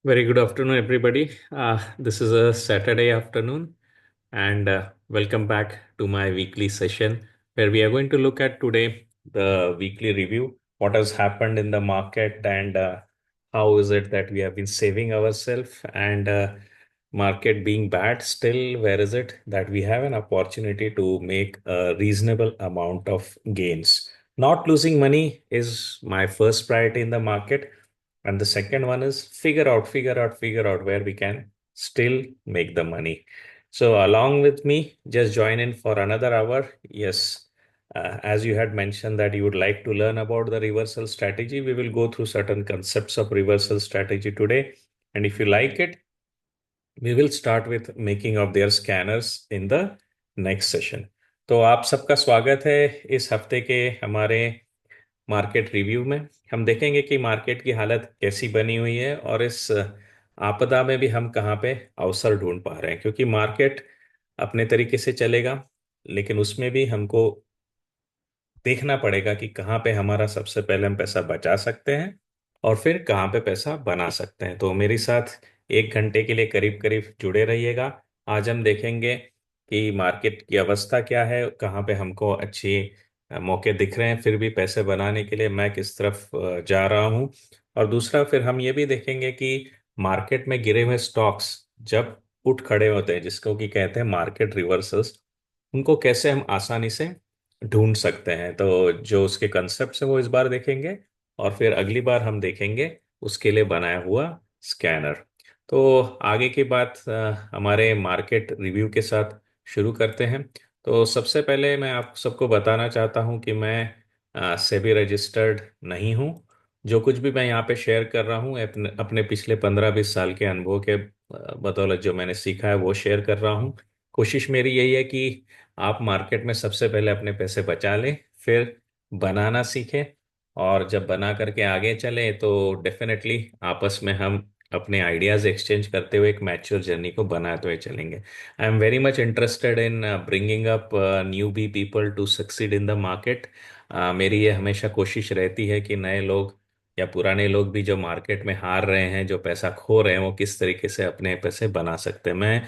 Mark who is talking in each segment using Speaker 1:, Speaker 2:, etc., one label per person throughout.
Speaker 1: Very good afternoon, everybody. This is a Saturday afternoon, and welcome back to my weekly session where we are going to look at today the weekly review, what has happened in the market, and how is it that we have been saving ourselves, and market being bad still, where is it that we have an opportunity to make a reasonable amount of gains. Not losing money is my first priority in the market, and the second one is figure out where we can still make the money. So along with me, just join in for another hour. Yes, as you had mentioned that you would like to learn about the reversal strategy, we will go through certain concepts of reversal strategy today. And if you like it, we will start with making of their scanners in the next session. तो आप सबका स्वागत है इस हफ्ते के हमारे market review में। हम देखेंगे कि मार्केट की हालत कैसी बनी हुई है और इस आपदा में भी हम कहाँ पे अवसर ढूंढ पा रहे हैं, क्योंकि मार्केट अपने तरीके से चलेगा, लेकिन उसमें भी हमको देखना पड़ेगा कि कहाँ पे हमारा सबसे पहले हम पैसा बचा सकते हैं और फिर कहाँ पे पैसा बना सकते हैं। तो मेरे साथ 1 घंटे के लिए करीब करीब जुड़े रहिएगा। आज हम देखेंगे कि मार्केट की अवस्था क्या है, कहाँ पे हमको अच्छी मौके दिख रहे हैं, फिर भी पैसे बनाने के लिए मैं किस तरफ जा रहा हूँ। और दूसरा फिर हम ये भी देखेंगे कि मार्केट में गिरे हुए स्टॉक्स जब उठ खड़े होते हैं, जिसको कि कहते हैं मार्केट रिवर्सल्स, उनको कैसे हम आसानी से ढूंढ सकते हैं। तो जो उसके कंसेप्ट है वो इस बार देखेंगे, और फिर अगली बार हम देखेंगे उसके लिए बनाया हुआ स्कैनर। तो आगे की बात हमारे मार्केट रिव्यू के साथ शुरू करते हैं। तो सबसे पहले मैं आप सबको बताना चाहता हूं कि मैं सेबी रजिस्टर्ड नहीं हूं। जो कुछ भी मैं यहाँ पे शेयर कर रहा हूँ अपने अपने पिछले 15-20 साल के अनुभव के बदौलत जो मैंने सीखा है वो शेयर कर रहा हूँ। कोशिश मेरी यही है कि आप मार्केट में सबसे पहले अपने पैसे बचा लें, फिर बनाना सीखें, और जब बना करके आगे चलें तो डेफिनेटली आपस में हम अपने आइडियाज एक्सचेंज करते हुए एक मैच्योर जर्नी को बनाते हुए चलेंगे। I am very much interested in bringing up newbie people to succeed in the market. मेरी ये हमेशा कोशिश रहती है कि नए लोग या पुराने लोग भी जो मार्केट में हार रहे हैं, जो पैसा खो रहे हैं, वो किस तरीके से अपने पैसे बना सकते हैं। मैं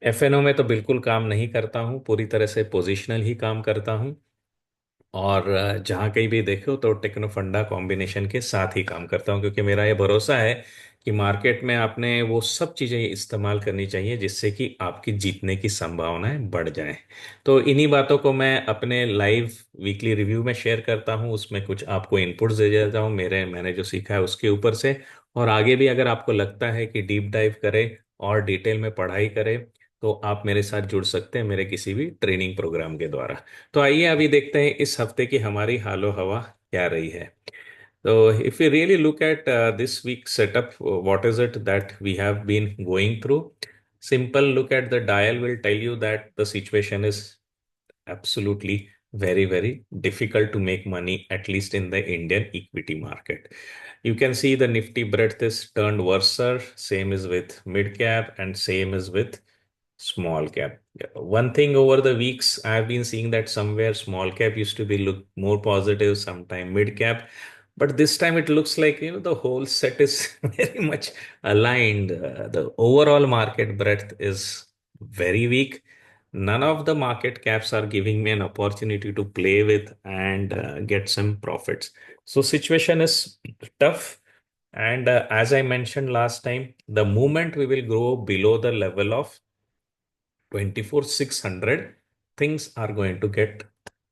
Speaker 1: एफएनओ में तो बिल्कुल काम नहीं करता हूँ, पूरी तरह से पोजिशनल ही काम करता हूँ। और जहाँ कहीं भी देखो तो टेक्नो फंडा कॉम्बिनेशन के साथ ही काम करता हूँ, क्योंकि मेरा ये भरोसा है कि मार्केट में आपने वो सब चीज़ें इस्तेमाल करनी चाहिए जिससे कि आपकी जीतने की संभावनाएं बढ़ जाएं। तो इन्हीं बातों को मैं अपने लाइव वीकली रिव्यू में शेयर करता हूँ, उसमें कुछ आपको इनपुट्स दे देता हूँ मैंने जो सीखा है उसके ऊपर से। और आगे भी अगर आपको लगता है कि डीप डाइव करें और डिटेल में पढ़ाई करें, तो आप मेरे साथ जुड़ सकते हैं मेरे किसी भी ट्रेनिंग प्रोग्राम के द्वारा। तो आइए अभी देखते हैं इस हफ्ते की हमारी हालो हवा क्या रही है। तो if you really look at this week setup, what is it that we have been going through. Simple look at the dial will tell you that the situation is absolutely very difficult to make money, at least in the Indian equity market. You can see the nifty breadth is turned worse. Same is with mid cap and same is with small cap. Yeah. One thing over the weeks, I've been seeing that somewhere small cap used to be look more positive, sometime mid cap, but this time it looks like the whole set is very much aligned. The overall market breadth is very weak. None of the market caps are giving me an opportunity to play with and get some profits. So situation is tough. And as I mentioned last time, the moment we will go below the level of 24,600, things are going to get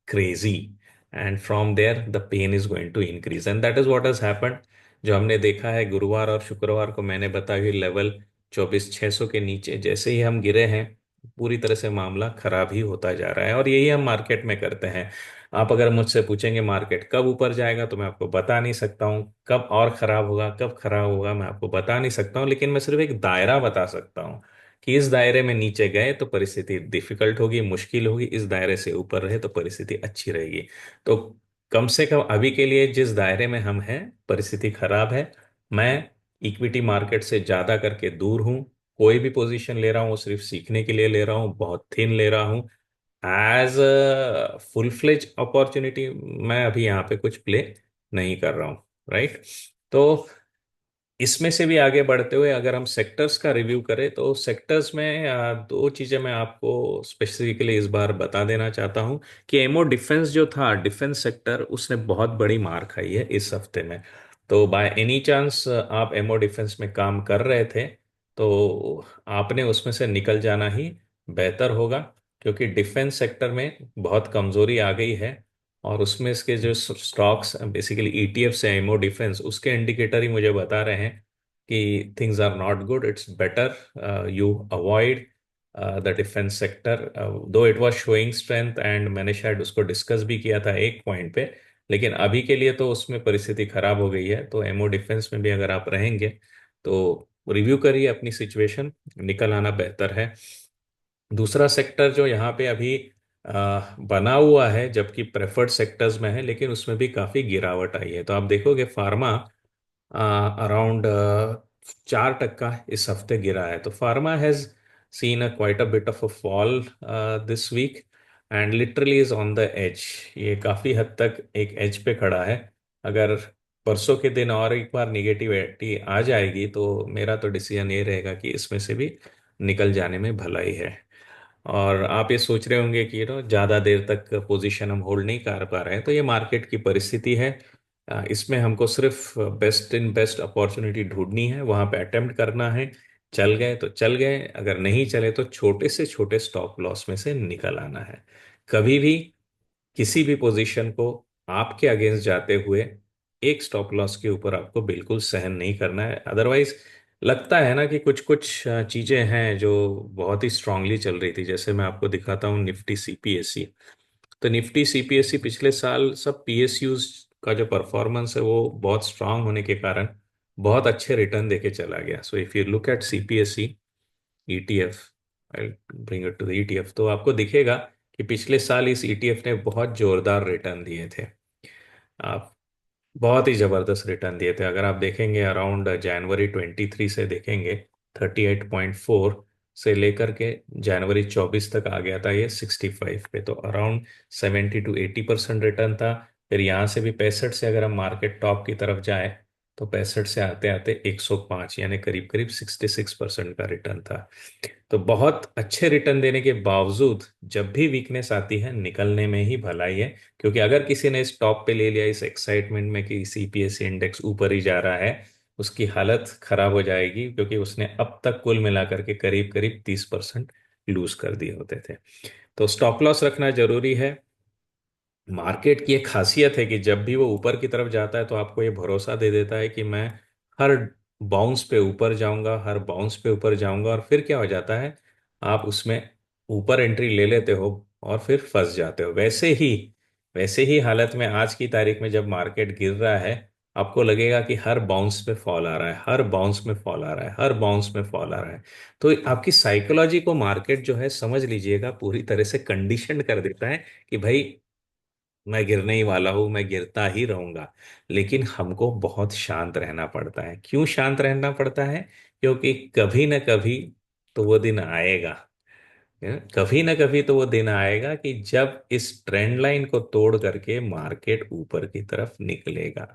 Speaker 1: crazy, and from there the pain is going to increase, and that is what has happened. जो हमने देखा है गुरुवार और शुक्रवार को मैंने बताई हुई लेवल 24,600 के नीचे जैसे ही हम गिरे हैं, पूरी तरह से मामला खराब ही होता जा रहा है, और यही हम मार्केट में करते हैं। आप अगर मुझसे पूछेंगे मार्केट कब ऊपर जाएगा, तो मैं आपको बता नहीं सकता हूँ। कब और खराब होगा, कब खराब होगा, मैं आपको बता नहीं सकता हूँ, लेकिन मैं सिर्फ एक दायरा बता सकता हूँ कि इस दायरे में नीचे गए तो परिस्थिति डिफिकल्ट होगी, मुश्किल होगी, इस दायरे से ऊपर रहे तो परिस्थिति अच्छी रहेगी। तो कम से कम अभी के लिए जिस दायरे में हम हैं, परिस्थिति खराब है। मैं इक्विटी मार्केट से ज्यादा करके दूर हूं। कोई भी पोजीशन ले रहा हूं वो सिर्फ सीखने के लिए ले रहा हूं, बहुत थिन ले रहा हूं। As a full fledge opportunity मैं अभी यहाँ पे कुछ प्ले नहीं कर रहा हूँ। राइट। तो इसमें से भी आगे बढ़ते हुए अगर हम सेक्टर्स का रिव्यू करें तो सेक्टर्स में दो चीजें मैं आपको स्पेसिफिकली इस बार बता देना चाहता हूं कि एमओ डिफेंस जो था, डिफेंस सेक्टर, उसने बहुत बड़ी मार खाई है इस हफ्ते में। तो बाय एनी चांस आप एमओ डिफेंस में काम कर रहे थे तो आपने उसमें से निकल जाना ही बेहतर होगा, क्योंकि डिफेंस सेक्टर में बहुत कमजोरी आ गई है। और उसमें इसके जो स्टॉक्स बेसिकली ईटीएफ से एमओ डिफेंस, उसके इंडिकेटर ही मुझे बता रहे हैं कि things are not good, it's better you avoid the defence sector. Though it was showing strength and मैंने शायद उसको डिस्कस भी किया था एक पॉइंट पे, लेकिन अभी के लिए तो उसमें परिस्थिति खराब हो गई है। तो एमओ डिफेंस में भी अगर आप रहेंगे तो रिव्यू करिए अपनी सिचुएशन, निकल आना बेहतर है। दूसरा सेक्टर जो यहाँ पे अभी बना हुआ है, जबकि प्रेफर्ड सेक्टर्स में है, लेकिन उसमें भी काफी गिरावट आई है। तो आप देखोगे फार्मा अराउंड 4% इस हफ्ते गिरा है। तो pharma has seen a quite a bit of a fall this week and literally is on the edge. ये काफी हद तक एक एज पे खड़ा है। अगर परसों के दिन और एक बार निगेटिविटी आ जाएगी तो मेरा तो डिसीजन ये रहेगा कि इसमें से भी निकल जाने में भलाई है। और आप ये सोच रहे होंगे कि ज़्यादा देर तक पोजीशन हम होल्ड नहीं कर पा रहे हैं, तो ये मार्केट की परिस्थिति है। इसमें हमको सिर्फ बेस्ट इन बेस्ट अपॉर्चुनिटी ढूंढनी है, वहां पे अटेम्प्ट करना है। चल गए तो चल गए, अगर नहीं चले तो छोटे से छोटे स्टॉप लॉस में से निकल आना है। कभी भी किसी भी पोजीशन को आपके अगेंस्ट जाते हुए एक स्टॉप लॉस के ऊपर आपको बिल्कुल सहन नहीं करना है। अदरवाइज लगता है ना कि कुछ कुछ चीजें हैं जो बहुत ही स्ट्रांगली चल रही थी। जैसे मैं आपको दिखाता हूँ निफ्टी सीपीएससी। तो निफ्टी सीपीएससी पिछले साल सब पीएसयूज का जो परफॉर्मेंस है वो बहुत स्ट्रांग होने के कारण बहुत अच्छे रिटर्न देके चला गया। So if you look at CPSC ETF, I bring it to the ETF, तो आपको दिखेगा कि पिछले साल इस ईटीएफ ने बहुत जोरदार रिटर्न दिए थे। आप बहुत ही जबरदस्त रिटर्न दिए थे। अगर आप देखेंगे अराउंड जनवरी 23 से देखेंगे, 38.4 से लेकर के जनवरी 24 तक आ गया था ये 65 पे। तो अराउंड 70 to 80% रिटर्न था। फिर यहाँ से भी 65 से अगर हम मार्केट टॉप की तरफ जाए तो 65 से आते आते 105, यानी करीब करीब 66% का रिटर्न था। तो बहुत अच्छे रिटर्न देने के बावजूद जब भी वीकनेस आती है निकलने में ही भलाई है। क्योंकि अगर किसी ने स्टॉप पे ले लिया इस एक्साइटमेंट में कि सीपीएससी इंडेक्स ऊपर ही जा रहा है, उसकी हालत खराब हो जाएगी, क्योंकि उसने अब तक कुल मिलाकर के करीब करीब 30% लूज कर दिए होते थे। तो स्टॉप लॉस रखना जरूरी है। मार्केट की एक खासियत है कि जब भी वो ऊपर की तरफ जाता है तो आपको ये भरोसा दे देता है कि मैं हर बाउंस पे ऊपर जाऊंगा, हर बाउंस पे ऊपर जाऊंगा। और फिर क्या हो जाता है, आप उसमें ऊपर एंट्री ले लेते हो और फिर फंस जाते हो। वैसे ही हालत में आज की तारीख में जब मार्केट गिर रहा है, आपको लगेगा कि हर बाउंस पे फॉल आ रहा है, हर बाउंस में फॉल आ रहा है, हर बाउंस में फॉल आ रहा है। तो आपकी साइकोलॉजी को मार्केट जो है, समझ लीजिएगा, पूरी तरह से कंडीशन कर देता है कि भाई मैं गिरने ही वाला हूं, मैं गिरता ही रहूंगा। लेकिन हमको बहुत शांत रहना पड़ता है। क्यों शांत रहना पड़ता है? क्योंकि कभी न कभी तो वो दिन आएगा, कभी न कभी तो वो दिन आएगा कि जब इस ट्रेंड लाइन को तोड़ करके मार्केट ऊपर की तरफ निकलेगा।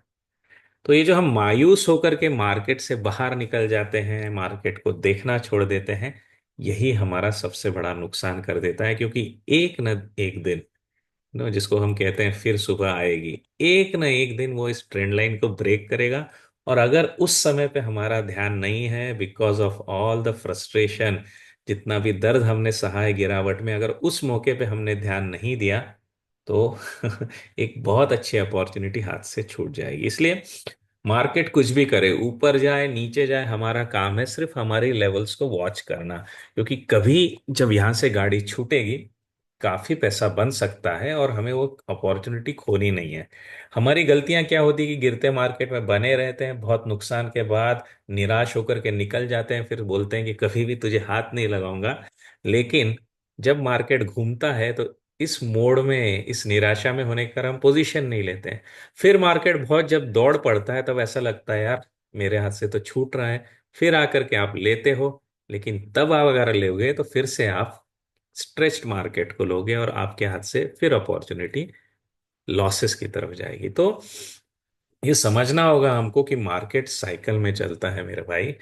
Speaker 1: तो ये जो हम मायूस होकर के मार्केट से बाहर निकल जाते हैं, मार्केट को देखना छोड़ देते हैं, यही हमारा सबसे बड़ा नुकसान कर देता है। क्योंकि एक न एक दिन, जिसको हम कहते हैं फिर सुबह आएगी, एक ना एक दिन वो इस ट्रेंड लाइन को ब्रेक करेगा। और अगर उस समय पे हमारा ध्यान नहीं है, because of all the frustration, जितना भी दर्द हमने सहा है गिरावट में, अगर उस मौके पे हमने ध्यान नहीं दिया तो एक बहुत अच्छी अपॉर्चुनिटी हाथ से छूट जाएगी। इसलिए मार्केट कुछ भी करे, ऊपर जाए नीचे जाए, हमारा काम है सिर्फ हमारे लेवल्स को वॉच करना। क्योंकि कभी जब यहाँ से गाड़ी छूटेगी, काफी पैसा बन सकता है और हमें वो अपॉर्चुनिटी खोनी नहीं है। हमारी गलतियां क्या होती है कि गिरते मार्केट में बने रहते हैं, बहुत नुकसान के बाद निराश होकर के निकल जाते हैं, फिर बोलते हैं कि कभी भी तुझे हाथ नहीं लगाऊंगा। लेकिन जब मार्केट घूमता है तो इस मोड़ में, इस निराशा में होने के कारण हम पोजीशन नहीं लेते हैं। फिर मार्केट बहुत जब दौड़ पड़ता है तब ऐसा लगता है यार मेरे हाथ से तो छूट रहा है। फिर आकर के आप लेते हो, लेकिन तब आप अगर लोगे तो फिर से आप स्ट्रेच्ड मार्केट को लोगे और आपके हाथ से फिर अपॉर्चुनिटी लॉसेस की तरफ जाएगी। तो ये समझना होगा हमको कि मार्केट साइकिल में चलता है मेरे भाई,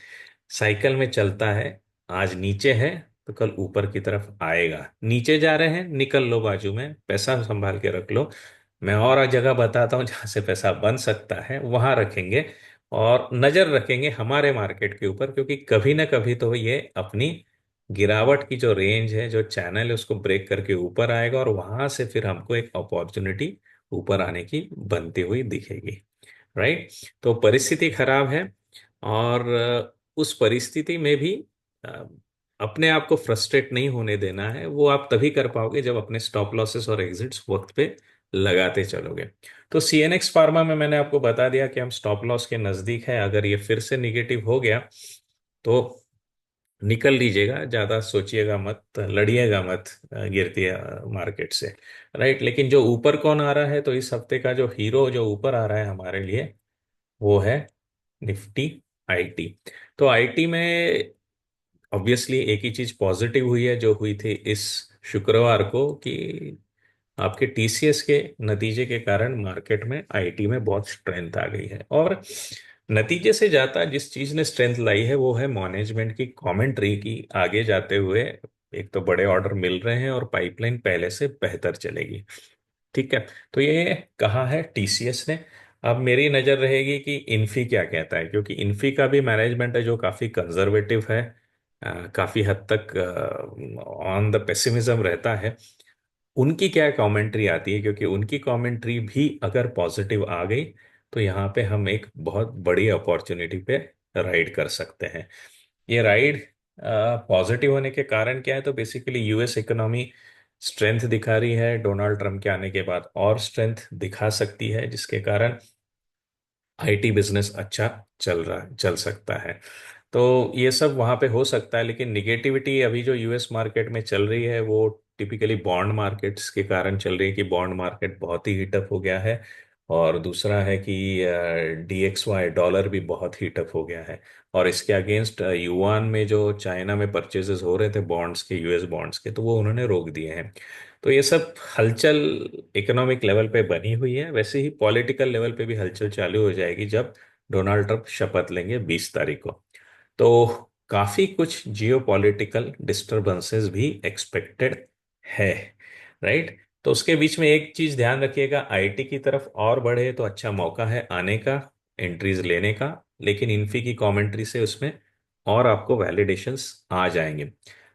Speaker 1: साइकिल में चलता है। आज नीचे है तो कल ऊपर की तरफ आएगा, नीचे जा रहे हैं निकल लो, बाजू में पैसा संभाल के रख लो। मैं और जगह बताता हूँ जहां से पैसा बन सकता है, वहां रखेंगे। और नजर रखेंगे हमारे मार्केट के ऊपर, क्योंकि कभी ना कभी तो ये अपनी गिरावट की जो रेंज है, जो चैनल है, उसको ब्रेक करके ऊपर आएगा, और वहां से फिर हमको एक अपॉर्चुनिटी ऊपर आने की बनती हुई दिखेगी। राइट। तो परिस्थिति खराब है, और उस परिस्थिति में भी अ, अपने आप को फ्रस्ट्रेट नहीं होने देना है। वो आप तभी कर पाओगे जब अपने स्टॉप लॉसेस और एग्जिट्स वक्त पे लगाते चलोगे। तो सीएनएक्स फार्मा में मैंने आपको बता दिया कि हम स्टॉप लॉस के नजदीक है, अगर ये फिर से निगेटिव हो गया तो निकल लीजिएगा, ज्यादा सोचिएगा मत, लड़िएगा मत गिरती मार्केट से। राइट। लेकिन जो ऊपर कौन आ रहा है, तो इस हफ्ते का जो हीरो जो ऊपर आ रहा है हमारे लिए, वो है निफ्टी आईटी। तो आईटी में ऑब्वियसली एक ही चीज पॉजिटिव हुई है, जो हुई थी इस शुक्रवार को, कि आपके टीसीएस के नतीजे के कारण मार्केट में आईटी में बहुत स्ट्रेंथ आ गई है। और नतीजे से जाता जिस चीज ने स्ट्रेंथ लाई है, वो है मैनेजमेंट की कमेंट्री की आगे जाते हुए। एक तो बड़े ऑर्डर मिल रहे हैं और पाइपलाइन पहले से बेहतर चलेगी। ठीक है। तो ये कहा है टीसीएस ने। अब मेरी नजर रहेगी कि इन्फी क्या कहता है, क्योंकि इन्फी का भी मैनेजमेंट है जो काफी कंजर्वेटिव है, काफी हद तक ऑन द पेसिमिज्म रहता है। उनकी क्या कमेंट्री आती है, क्योंकि उनकी कमेंट्री भी अगर पॉजिटिव आ गई तो यहाँ पे हम एक बहुत बड़ी अपॉर्चुनिटी पे राइड कर सकते हैं। ये राइड पॉजिटिव होने के कारण क्या है, तो बेसिकली यूएस इकोनॉमी स्ट्रेंथ दिखा रही है, डोनाल्ड ट्रम्प के आने के बाद और स्ट्रेंथ दिखा सकती है, जिसके कारण आईटी बिजनेस अच्छा चल सकता है। तो ये सब वहाँ पे हो सकता है। लेकिन निगेटिविटी अभी जो यूएस मार्केट में चल रही है, वो टिपिकली बॉन्ड मार्केट्स के कारण चल रही है, कि बॉन्ड मार्केट बहुत ही हीटअप हो गया है। और दूसरा है कि डीएक्सवाई डॉलर भी बहुत हीटअप हो गया है। और इसके अगेंस्ट युआन में जो चाइना में परचेजेस हो रहे थे बॉन्ड्स के, यूएस बॉन्ड्स के, तो वो उन्होंने रोक दिए हैं। तो ये सब हलचल इकोनॉमिक लेवल पे बनी हुई है। वैसे ही पॉलिटिकल लेवल पे भी हलचल चालू हो जाएगी जब डोनाल्ड ट्रंप शपथ लेंगे 20 तारीख को। तो काफी कुछ जियो पॉलिटिकल डिस्टर्बेंसेस भी एक्सपेक्टेड है। राइट। तो उसके बीच में एक चीज ध्यान रखिएगा, आईटी की तरफ और बढ़े तो अच्छा मौका है आने का, एंट्रीज लेने का। लेकिन इन्फी की कमेंट्री से उसमें और आपको वैलिडेशंस आ जाएंगे।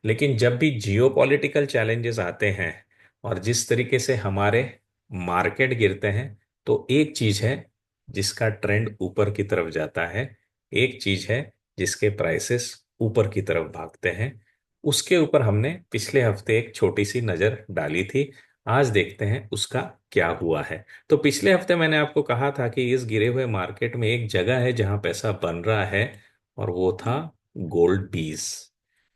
Speaker 1: लेकिन जब भी जियो पॉलिटिकल चैलेंजेस आते हैं और जिस तरीके से हमारे मार्केट गिरते हैं, तो एक चीज है जिसका ट्रेंड ऊपर की तरफ जाता है, एक चीज है जिसके प्राइसेस ऊपर की तरफ भागते हैं। उसके ऊपर हमने पिछले हफ्ते एक छोटी सी नजर डाली थी। आज देखते हैं उसका क्या हुआ है। तो पिछले हफ्ते मैंने आपको कहा था कि इस गिरे हुए मार्केट में एक जगह है जहां पैसा बन रहा है, और वो था गोल्ड बीज।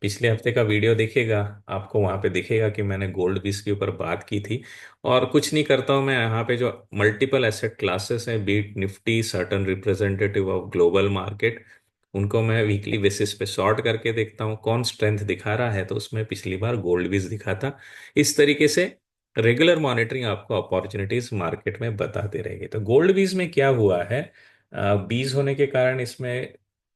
Speaker 1: पिछले हफ्ते का वीडियो देखिएगा, आपको वहां पे दिखेगा कि मैंने गोल्ड बीज के ऊपर बात की थी। और कुछ नहीं करता हूं मैं, यहाँ पे जो मल्टीपल एसेट क्लासेस हैं, beat Nifty, certain representative of global market, उनको मैं वीकली बेसिस पे सॉर्ट करके देखता हूँ कौन स्ट्रेंथ दिखा रहा है। तो उसमें पिछली बार गोल्ड बीज दिखा था। इस तरीके से रेगुलर मॉनिटरिंग आपको अपॉर्चुनिटीज मार्केट में बताते रहेगी। तो गोल्ड बीज में क्या हुआ है, बीज होने के कारण इसमें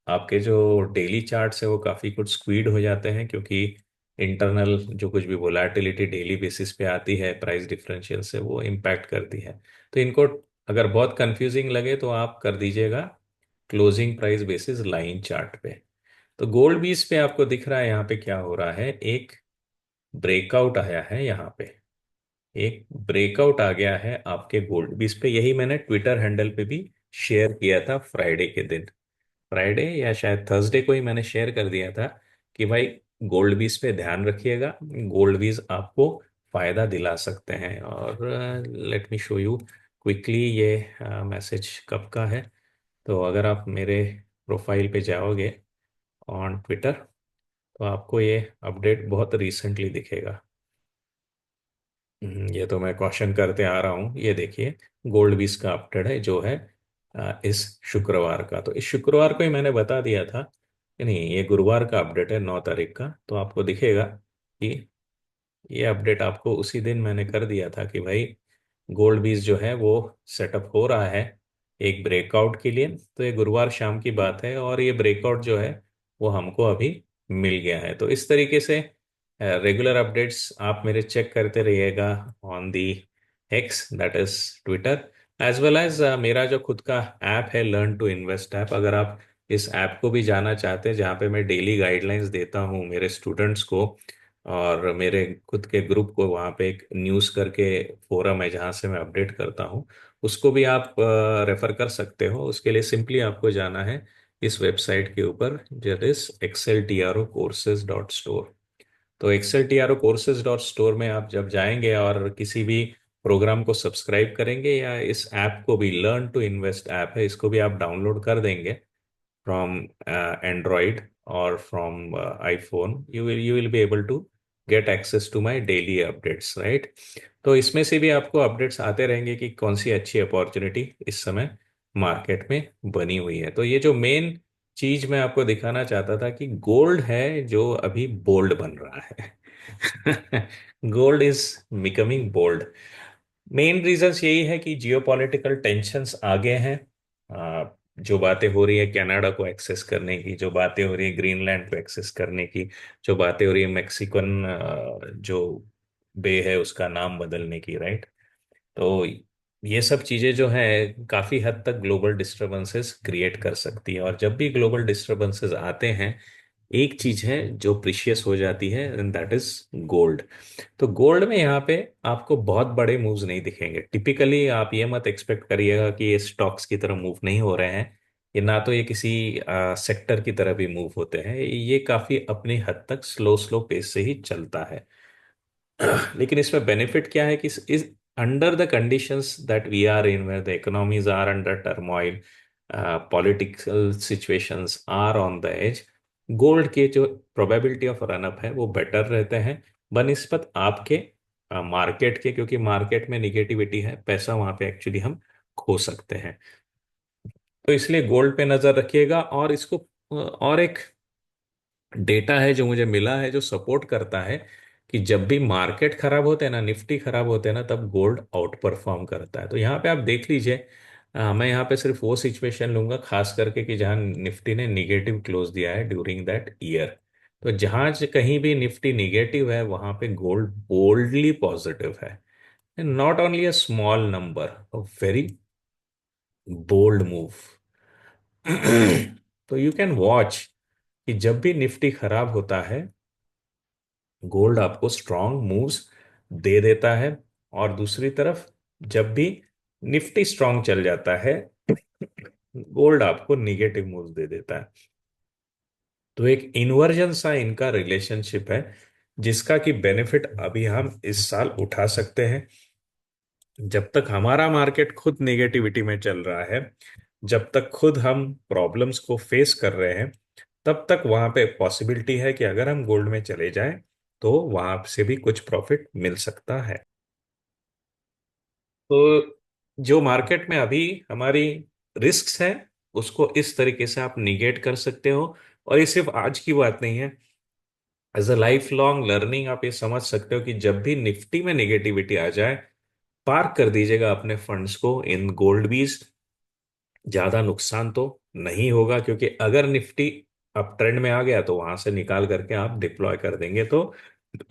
Speaker 1: आपके जो डेली चार्ट्स है वो काफी कुछ स्क्वीड हो जाते हैं, क्योंकि इंटरनल जो कुछ भी वोलेटिलिटी डेली बेसिस पे आती है प्राइस डिफरेंशियल से, वो इम्पैक्ट करती है। तो इनको अगर बहुत कंफ्यूजिंग लगे तो आप कर दीजिएगा closing price basis line chart पे। तो गोल्ड बीज पे आपको दिख रहा है यहाँ पे क्या हो रहा है, एक ब्रेकआउट आया है यहाँ पे, एक ब्रेकआउट आ गया है आपके गोल्ड बीज पे। यही मैंने ट्विटर हैंडल पे भी शेयर किया था फ्राइडे के दिन, फ्राइडे या शायद थर्सडे को ही मैंने शेयर कर दिया था कि भाई गोल्ड बीज पे ध्यान रखिएगा, गोल्ड बीज आपको फायदा दिला सकते हैं। और let me show you quickly ये मैसेज कब का है। तो अगर आप मेरे प्रोफाइल पे जाओगे ऑन ट्विटर, तो आपको ये अपडेट बहुत रिसेंटली दिखेगा। ये तो मैं क्वेश्चन करते आ रहा हूँ, ये देखिए गोल्ड बीस का अपडेट है जो है इस शुक्रवार का। तो इस शुक्रवार को ही मैंने बता दिया था कि नहीं, ये गुरुवार का अपडेट है 9 तारीख का। तो आपको दिखेगा कि ये अपडेट आपको उसी दिन मैंने कर दिया था कि भाई गोल्ड बीस जो है वो सेटअप हो रहा है एक ब्रेकआउट के लिए। तो ये गुरुवार शाम की बात है, और ये ब्रेकआउट जो है वो हमको अभी मिल गया है। तो इस तरीके से रेगुलर अपडेट्स आप मेरे चेक करते रहिएगा on the X, that is Twitter, as well as मेरा जो खुद का ऐप है लर्न टू इन्वेस्ट ऐप। अगर आप इस ऐप को भी जाना चाहते हैं, जहाँ पे मैं डेली गाइडलाइंस देता हूँ मेरे स्टूडेंट्स को, और मेरे खुद के ग्रुप को, वहाँ पे एक न्यूज़ करके फोरम है जहाँ से मैं अपडेट करता हूँ, उसको भी आप रेफर कर सकते हो। उसके लिए सिंपली आपको जाना है इस वेबसाइट के ऊपर, दैट इज exceltrocourses.store। तो exceltrocourses.store में आप जब जाएंगे और किसी भी प्रोग्राम को सब्सक्राइब करेंगे, या इस ऐप को भी, लर्न टू इन्वेस्ट ऐप है, इसको भी आप डाउनलोड कर देंगे from Android or from iPhone, you will be able to get access to my daily updates, right? तो इसमें से भी आपको अपडेट्स आते रहेंगे कि कौन सी अच्छी अपॉर्चुनिटी इस समय मार्केट में बनी हुई है। तो ये जो मेन चीज मैं आपको दिखाना चाहता था कि गोल्ड है जो अभी बोल्ड बन रहा है। Gold is becoming bold. Main reasons यही है कि जियोपॉलिटिकल टेंशन्स आ गए हैं। जो बातें हो रही है कनाडा को एक्सेस करने की, जो बातें हो रही है ग्रीनलैंड को एक्सेस करने की, जो बातें हो रही है मैक्सिकन जो बे है उसका नाम बदलने की, राइट? तो ये सब चीजें जो है काफी हद तक ग्लोबल डिस्टरबेंसेस क्रिएट कर सकती है। और जब भी ग्लोबल डिस्टरबेंसेस आते हैं, एक चीज है जो प्रीशियस हो जाती है, एंड दैट इज गोल्ड। तो गोल्ड में यहाँ पे आपको बहुत बड़े मूव्स नहीं दिखेंगे टिपिकली। आप ये मत एक्सपेक्ट करिएगा कि ये स्टॉक्स की तरह मूव नहीं हो रहे हैं, ये ना तो ये किसी सेक्टर की तरह भी मूव होते हैं, ये काफी अपनी हद तक स्लो स्लो पेस से ही चलता है। लेकिन इसमें बेनिफिट क्या है कि इस under the conditions that we are in, where the economies are under turmoil, political situations are on the edge, gold के जो प्रोबेबिलिटी ऑफ रन अप है वो बेटर रहते हैं बनिस्पत आपके मार्केट के, क्योंकि मार्केट में निगेटिविटी है, पैसा वहां पे एक्चुअली हम खो सकते हैं। तो इसलिए गोल्ड पे नजर रखिएगा। और इसको और एक डेटा है जो मुझे मिला है जो सपोर्ट करता है कि जब भी मार्केट खराब होते हैं ना, निफ्टी खराब होते हैं ना, तब गोल्ड आउट परफॉर्म करता है। तो यहाँ पे आप देख लीजिए, मैं यहाँ पे सिर्फ वो सिचुएशन लूंगा खास करके कि जहाँ निफ्टी ने निगेटिव क्लोज दिया है ड्यूरिंग दैट ईयर। तो जहाँ कहीं भी निफ्टी निगेटिव है वहां पे गोल्ड बोल्डली पॉजिटिव है, not only a small number, a very bold move. तो यू कैन वॉच कि जब भी निफ्टी खराब होता है, गोल्ड आपको स्ट्रॉन्ग मूव्स दे देता है। और दूसरी तरफ जब भी निफ्टी स्ट्रॉन्ग चल जाता है, गोल्ड आपको निगेटिव मूव्स दे देता है। तो एक इन्वर्जन सा इनका रिलेशनशिप है, जिसका कि बेनिफिट अभी हम इस साल उठा सकते हैं। जब तक हमारा मार्केट खुद नेगेटिविटी में चल रहा है, जब तक खुद हम प्रॉब्लम्स को फेस कर रहे हैं, तब तक वहां पे पॉसिबिलिटी है कि अगर हम गोल्ड में चले जाएं तो वहां से भी कुछ प्रॉफिट मिल सकता है। तो जो मार्केट में अभी हमारी रिस्क्स हैं, उसको इस तरीके से आप निगेट कर सकते हो। और ये सिर्फ आज की बात नहीं है, as a life long learning आप ये समझ सकते हो कि जब भी निफ्टी में नेगेटिविटी आ जाए, पार्क कर दीजिएगा अपने फंड्स को इन गोल्ड बीज। ज्यादा नुकसान तो नहीं होगा, क्योंकि अगर निफ्टी अप ट्रेंड में आ गया तो वहां से निकाल करके आप डिप्लॉय कर देंगे, तो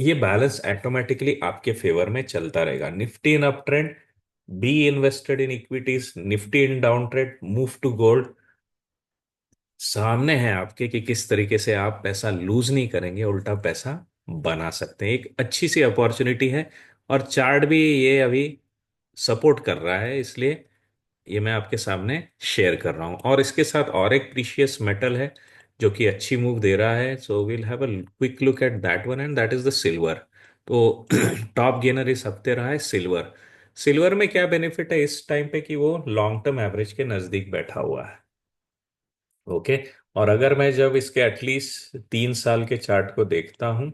Speaker 1: ये बैलेंस ऑटोमेटिकली आपके फेवर में चलता रहेगा। Nifty in up trend, be invested in equities, Nifty in down trend, move to gold. सामने है आपके कि किस तरीके से आप पैसा लूज नहीं करेंगे, उल्टा पैसा बना सकते हैं। एक अच्छी सी अपॉर्चुनिटी है, और चार्ट भी ये अभी सपोर्ट कर रहा है, इसलिए ये मैं आपके सामने शेयर कर रहा हूँ। और इसके साथ और एक प्रीशियस मेटल है जो कि अच्छी मूव दे रहा है, so will have a quick look at that one, and that is the silver. तो टॉप गेनर इस हफ्ते रहा है सिल्वर। सिल्वर में क्या बेनिफिट है इस टाइम पे कि वो लॉन्ग टर्म एवरेज के नजदीक बैठा हुआ है। ओके। और अगर मैं जब इसके एटलीस्ट 3 साल के चार्ट को देखता हूं,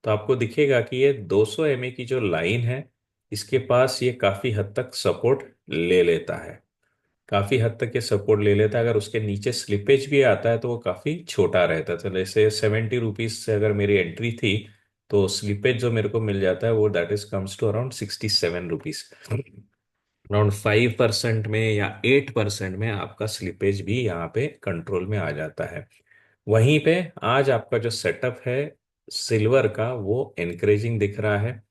Speaker 1: तो आपको दिखेगा कि ये 200 एमए की जो लाइन है, इसके पास ये काफी हद तक सपोर्ट ले लेता है। काफी हद तक ये सपोर्ट ले लेता है। अगर उसके नीचे स्लिपेज भी आता है तो वो काफी छोटा रहता है। तो जैसे 70 रुपीज से अगर मेरी एंट्री थी, तो स्लिपेज जो मेरे को मिल जाता है वो that is comes to around 67 rupees. Around 5% में या 8% में आपका स्लिपेज भी यहाँ पे कंट्रोल में आ जाता है। वहीं पे आज आपका जो सेटअप है सिल्वर का, वो एनकरेजिंग दिख रहा है।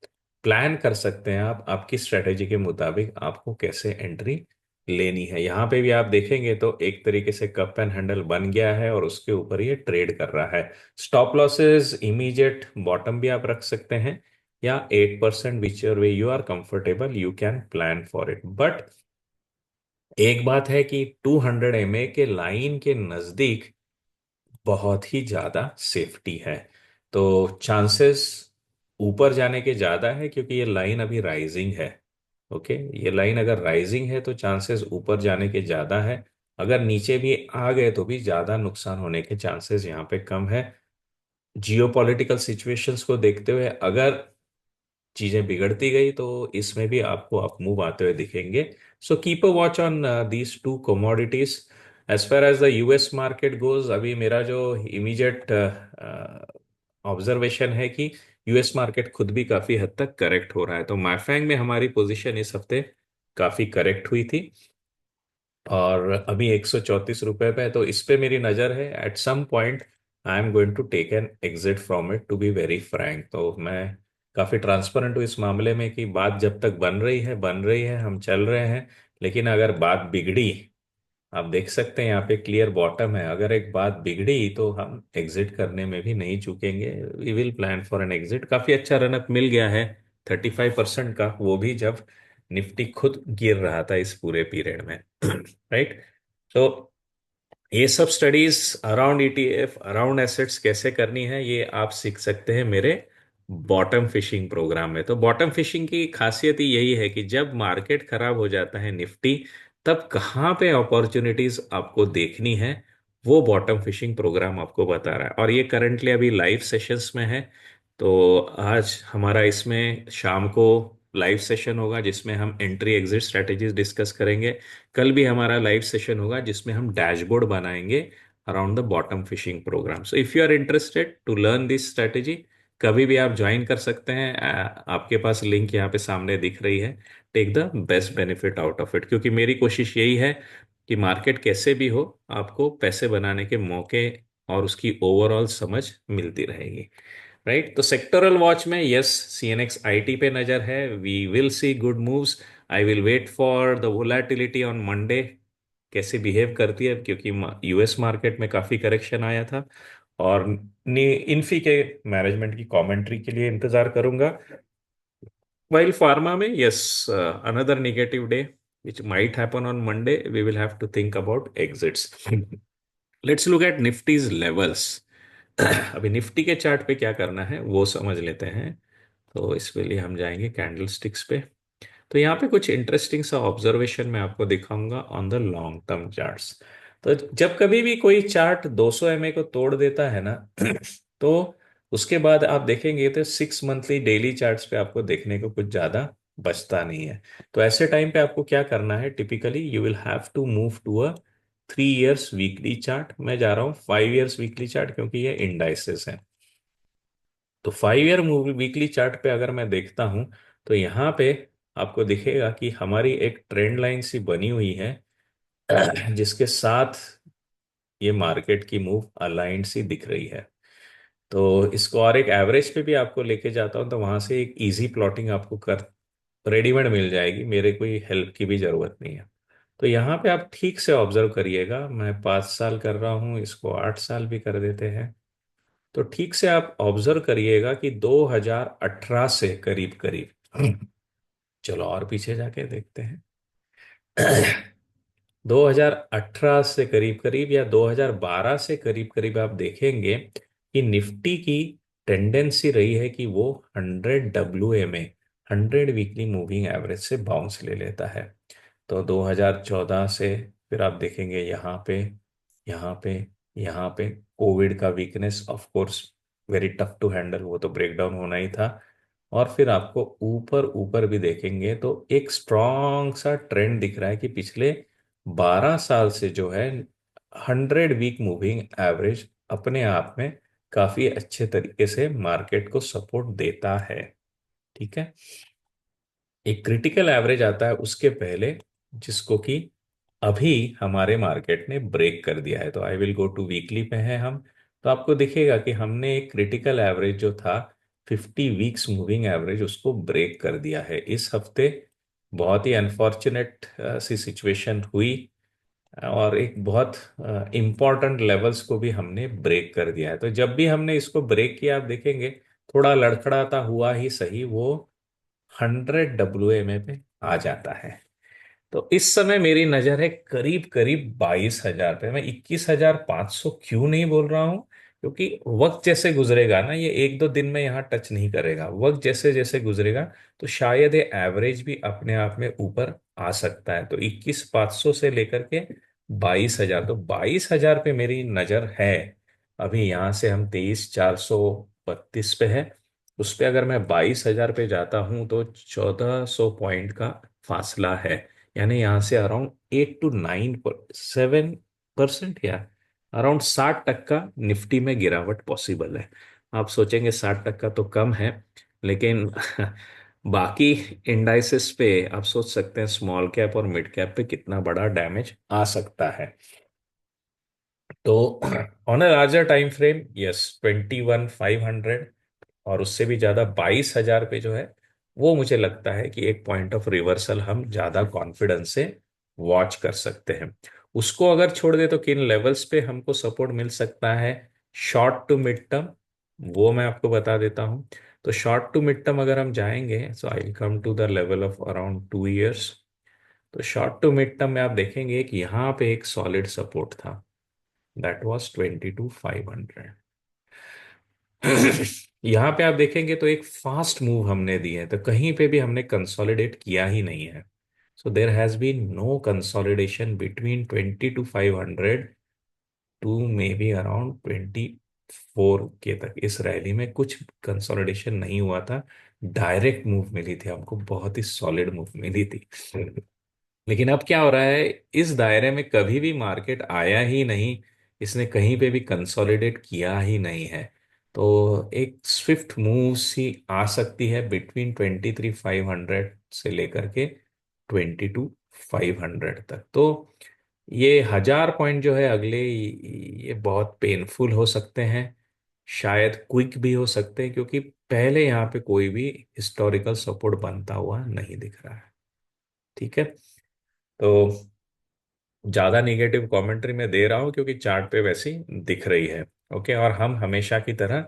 Speaker 1: प्लान कर सकते हैं आप आपकी स्ट्रेटेजी के मुताबिक आपको कैसे एंट्री लेनी है। यहाँ पे भी आप देखेंगे तो एक तरीके से कप एंड हैंडल बन गया है और उसके ऊपर ये ट्रेड कर रहा है। स्टॉप लॉसेस इमीडिएट बॉटम भी आप रख सकते हैं, या 8% which way you are comfortable you can plan for it. But एक बात है कि 200 MA के लाइन के नजदीक बहुत ही ज्यादा सेफ्टी है। तो चांसेस ऊपर जाने के ज्यादा है क्योंकि ये लाइन अभी राइजिंग है। ओके, ये लाइन अगर राइजिंग है तो चांसेस ऊपर जाने के ज्यादा है। अगर नीचे भी आ गए तो भी ज्यादा नुकसान होने के चांसेस यहाँ पे कम है। जियोपॉलिटिकल सिचुएशंस को देखते हुए अगर चीजें बिगड़ती गई तो इसमें भी आपको अप मूव आते हुए दिखेंगे। So keep a watch on these two commodities. As far as the US market goes, अभी मेरा जो इमीडिएट ऑब्जर्वेशन है कि यूएस मार्केट खुद भी काफी हद तक करेक्ट हो रहा है। तो मैफैंग में हमारी पोजीशन इस हफ्ते काफी करेक्ट हुई थी और अभी ₹134 पे है। तो इस पे मेरी नज़र है। At some point I am going to take an exit from it, to be very frank. तो मैं काफ़ी ट्रांसपेरेंट हूँ इस मामले में कि बात जब तक बन रही है, हम चल रहे हैं। लेकिन अगर बात बिगड़ी, आप देख सकते हैं यहाँ पे क्लियर बॉटम है, अगर एक बात बिगड़ी तो हम एग्जिट करने में भी नहीं चूकेंगे। We will plan for an exit. काफ़ी अच्छा रनअप मिल गया है 35% का, वो भी जब निफ्टी खुद गिर रहा था इस पूरे पीरियड में। राइट। तो ये सब studies around ETF, around assets कैसे करनी है, ये आप सीख सकते हैं मेरे बॉटम फिशिंग प्रोग्राम में। तो बॉटम फिशिंग की खासियत ही यही है कि जब मार्केट खराब हो जाता है निफ्टी, तब कहाँ पे अपॉर्चुनिटीज आपको देखनी है, वो बॉटम फिशिंग प्रोग्राम आपको बता रहा है। और ये करंटली अभी लाइव सेशंस में है। तो आज हमारा इसमें शाम को लाइव सेशन होगा जिसमें हम एंट्री एग्जिट स्ट्रेटेजीज डिस्कस करेंगे। कल भी हमारा लाइव सेशन होगा जिसमें हम डैशबोर्ड बनाएंगे around the bottom fishing program. So if you are interested to learn this strategy, कभी भी आप ज्वाइन कर सकते हैं। आपके पास लिंक यहाँ पे सामने दिख रही है। Take the best benefit out of it, क्योंकि मेरी कोशिश यही है कि मार्केट कैसे भी हो, आपको पैसे बनाने के मौके और उसकी ओवरऑल समझ मिलती रहेगी। राइट। तो सेक्टोरल वॉच में यस, सीएनएक्स आईटी पे नजर है। We will see good moves. I will wait for the volatility on Monday, कैसे बिहेव करती है, क्योंकि यूएस मार्केट में काफी करेक्शन आया था। और इन्फी के मैनेजमेंट की कमेंट्री के लिए इंतजार करूंगा। वाइल फार्मा में yes, another negative day which might happen on Monday, we will have to think about exits. Let's look at Nifty's levels. अभी निफ्टी के चार्ट पे क्या करना है वो समझ लेते हैं। तो इसके लिए हम जाएंगे कैंडल स्टिक्स पे। तो यहाँ पे कुछ इंटरेस्टिंग सा ऑब्जर्वेशन मैं आपको दिखाऊंगा on the long term charts. तो जब कभी भी कोई चार्ट 200 MA को तोड़ देता है ना, तो उसके बाद आप देखेंगे तो 6 मंथली डेली चार्ट्स पे आपको देखने को कुछ ज्यादा बचता नहीं है। तो ऐसे टाइम पे आपको क्या करना है, typically you will have to move to a 3 years weekly chart. मैं जा रहा हूँ 5 इयर्स वीकली चार्ट क्योंकि ये इंडाइसेस है। तो 5 ईयर मूवी वीकली चार्ट पे अगर मैं देखता हूं तो यहाँ पे आपको दिखेगा कि हमारी एक ट्रेंड लाइन सी बनी हुई है जिसके साथ ये मार्केट की मूव अलाइंड सी दिख रही है। तो इसको और एक एवरेज पे भी आपको लेके जाता हूं तो वहां से एक इजी प्लॉटिंग आपको कर रेडीमेड मिल जाएगी, मेरे कोई हेल्प की भी जरूरत नहीं है। तो यहाँ पे आप ठीक से ऑब्जर्व करिएगा। मैं 5 साल कर रहा हूँ, इसको 8 साल भी कर देते हैं। तो ठीक से आप ऑब्जर्व करिएगा कि 2018 से करीब करीब, चलो और पीछे जाके देखते हैं। 2018 से करीब करीब या 2012 से करीब करीब आप देखेंगे कि निफ्टी की टेंडेंसी रही है कि वो 100 WMA, 100 वीकली मूविंग एवरेज से बाउंस ले लेता है। तो 2014 से फिर आप देखेंगे यहाँ पे यहाँ पे कोविड का weakness of course very tough to handle, वो तो ब्रेक डाउन होना ही था। और फिर आपको ऊपर ऊपर भी देखेंगे तो एक स्ट्रॉन्ग सा ट्रेंड दिख रहा है कि पिछले 12 साल से जो है 100 वीक मूविंग एवरेज अपने आप में काफी अच्छे तरीके से मार्केट को सपोर्ट देता है। ठीक है। एक क्रिटिकल एवरेज आता है उसके पहले, जिसको कि अभी हमारे मार्केट ने ब्रेक कर दिया है। तो I will go to weekly पे है हम। तो आपको दिखेगा कि हमने एक क्रिटिकल एवरेज जो था 50 वीक्स मूविंग एवरेज, उसको ब्रेक कर दिया है इस हफ्ते। बहुत ही अनफॉर्चुनेट सी सिचुएशन हुई, और एक बहुत इम्पॉर्टेंट लेवल्स को भी हमने ब्रेक कर दिया है। तो जब भी हमने इसको ब्रेक किया, आप देखेंगे थोड़ा लड़खड़ाता हुआ ही सही वो 100 WMA पे आ जाता है। तो इस समय मेरी नजर है करीब करीब 22,000 पे। मैं 21,500 क्यों नहीं बोल रहा हूँ, क्योंकि वक्त जैसे गुजरेगा ना, ये एक दो दिन में यहाँ टच नहीं करेगा। वक्त जैसे जैसे गुजरेगा तो शायद ये एवरेज भी अपने आप में ऊपर आ सकता है। तो 21,500 से लेकर के 22,000, तो 22,000 पे मेरी नजर है। अभी यहाँ से हम 23,432 पे है, उस पे अगर मैं 22,000 पे जाता हूँ तो 1,400 पॉइंट का फासला है। यानी यहाँ से अराउंड 8 to 9 7% या अराउंड 60% निफ्टी में गिरावट पॉसिबल है। आप सोचेंगे 60% तो कम है, लेकिन बाकी इंडाइसेस पे आप सोच सकते हैं स्मॉल कैप और मिड कैप पे कितना बड़ा डैमेज आ सकता है। तो on a larger time frame, yes, 21,500 और उससे भी ज्यादा 22,000 पे जो है, वो मुझे लगता है कि एक पॉइंट ऑफ रिवर्सल हम ज्यादा कॉन्फिडेंस से वॉच कर सकते हैं। उसको अगर छोड़ दे तो किन लेवल्स पे हमको सपोर्ट मिल सकता है शॉर्ट टू मिड टर्म, वो मैं आपको बता देता हूँ। तो शॉर्ट टू मिड टर्म अगर हम जाएंगे, so I will come to the level of around 2 years. तो शॉर्ट टू मिड टर्म में आप देखेंगे कि यहाँ पे एक सॉलिड सपोर्ट था, दैट वाज 22,500। यहाँ पे आप देखेंगे तो एक फास्ट मूव हमने दी है, तो कहीं पे भी हमने कंसोलिडेट किया ही नहीं है। So there has been no consolidation between 22,500 to maybe around 24 के तक। इस रैली में कुछ कंसोलिडेशन नहीं हुआ था, डायरेक्ट मूव मिली थी हमको, बहुत ही सॉलिड मूव मिली थी। लेकिन अब क्या हो रहा है, इस दायरे में कभी भी मार्केट आया ही नहीं, इसने कहीं पे भी कंसोलिडेट किया ही नहीं है। तो एक स्विफ्ट मूव सी आ सकती है बिटवीन 23,500 से लेकर के 22,500 तक। तो ये 1,000 पॉइंट जो है अगले, ये बहुत पेनफुल हो सकते हैं, शायद क्विक भी हो सकते हैं, क्योंकि पहले यहाँ पे कोई भी हिस्टोरिकल सपोर्ट बनता हुआ नहीं दिख रहा है। ठीक है। तो ज्यादा नेगेटिव कमेंट्री मैं दे रहा हूं क्योंकि चार्ट पे वैसी दिख रही है। ओके, और हम हमेशा की तरह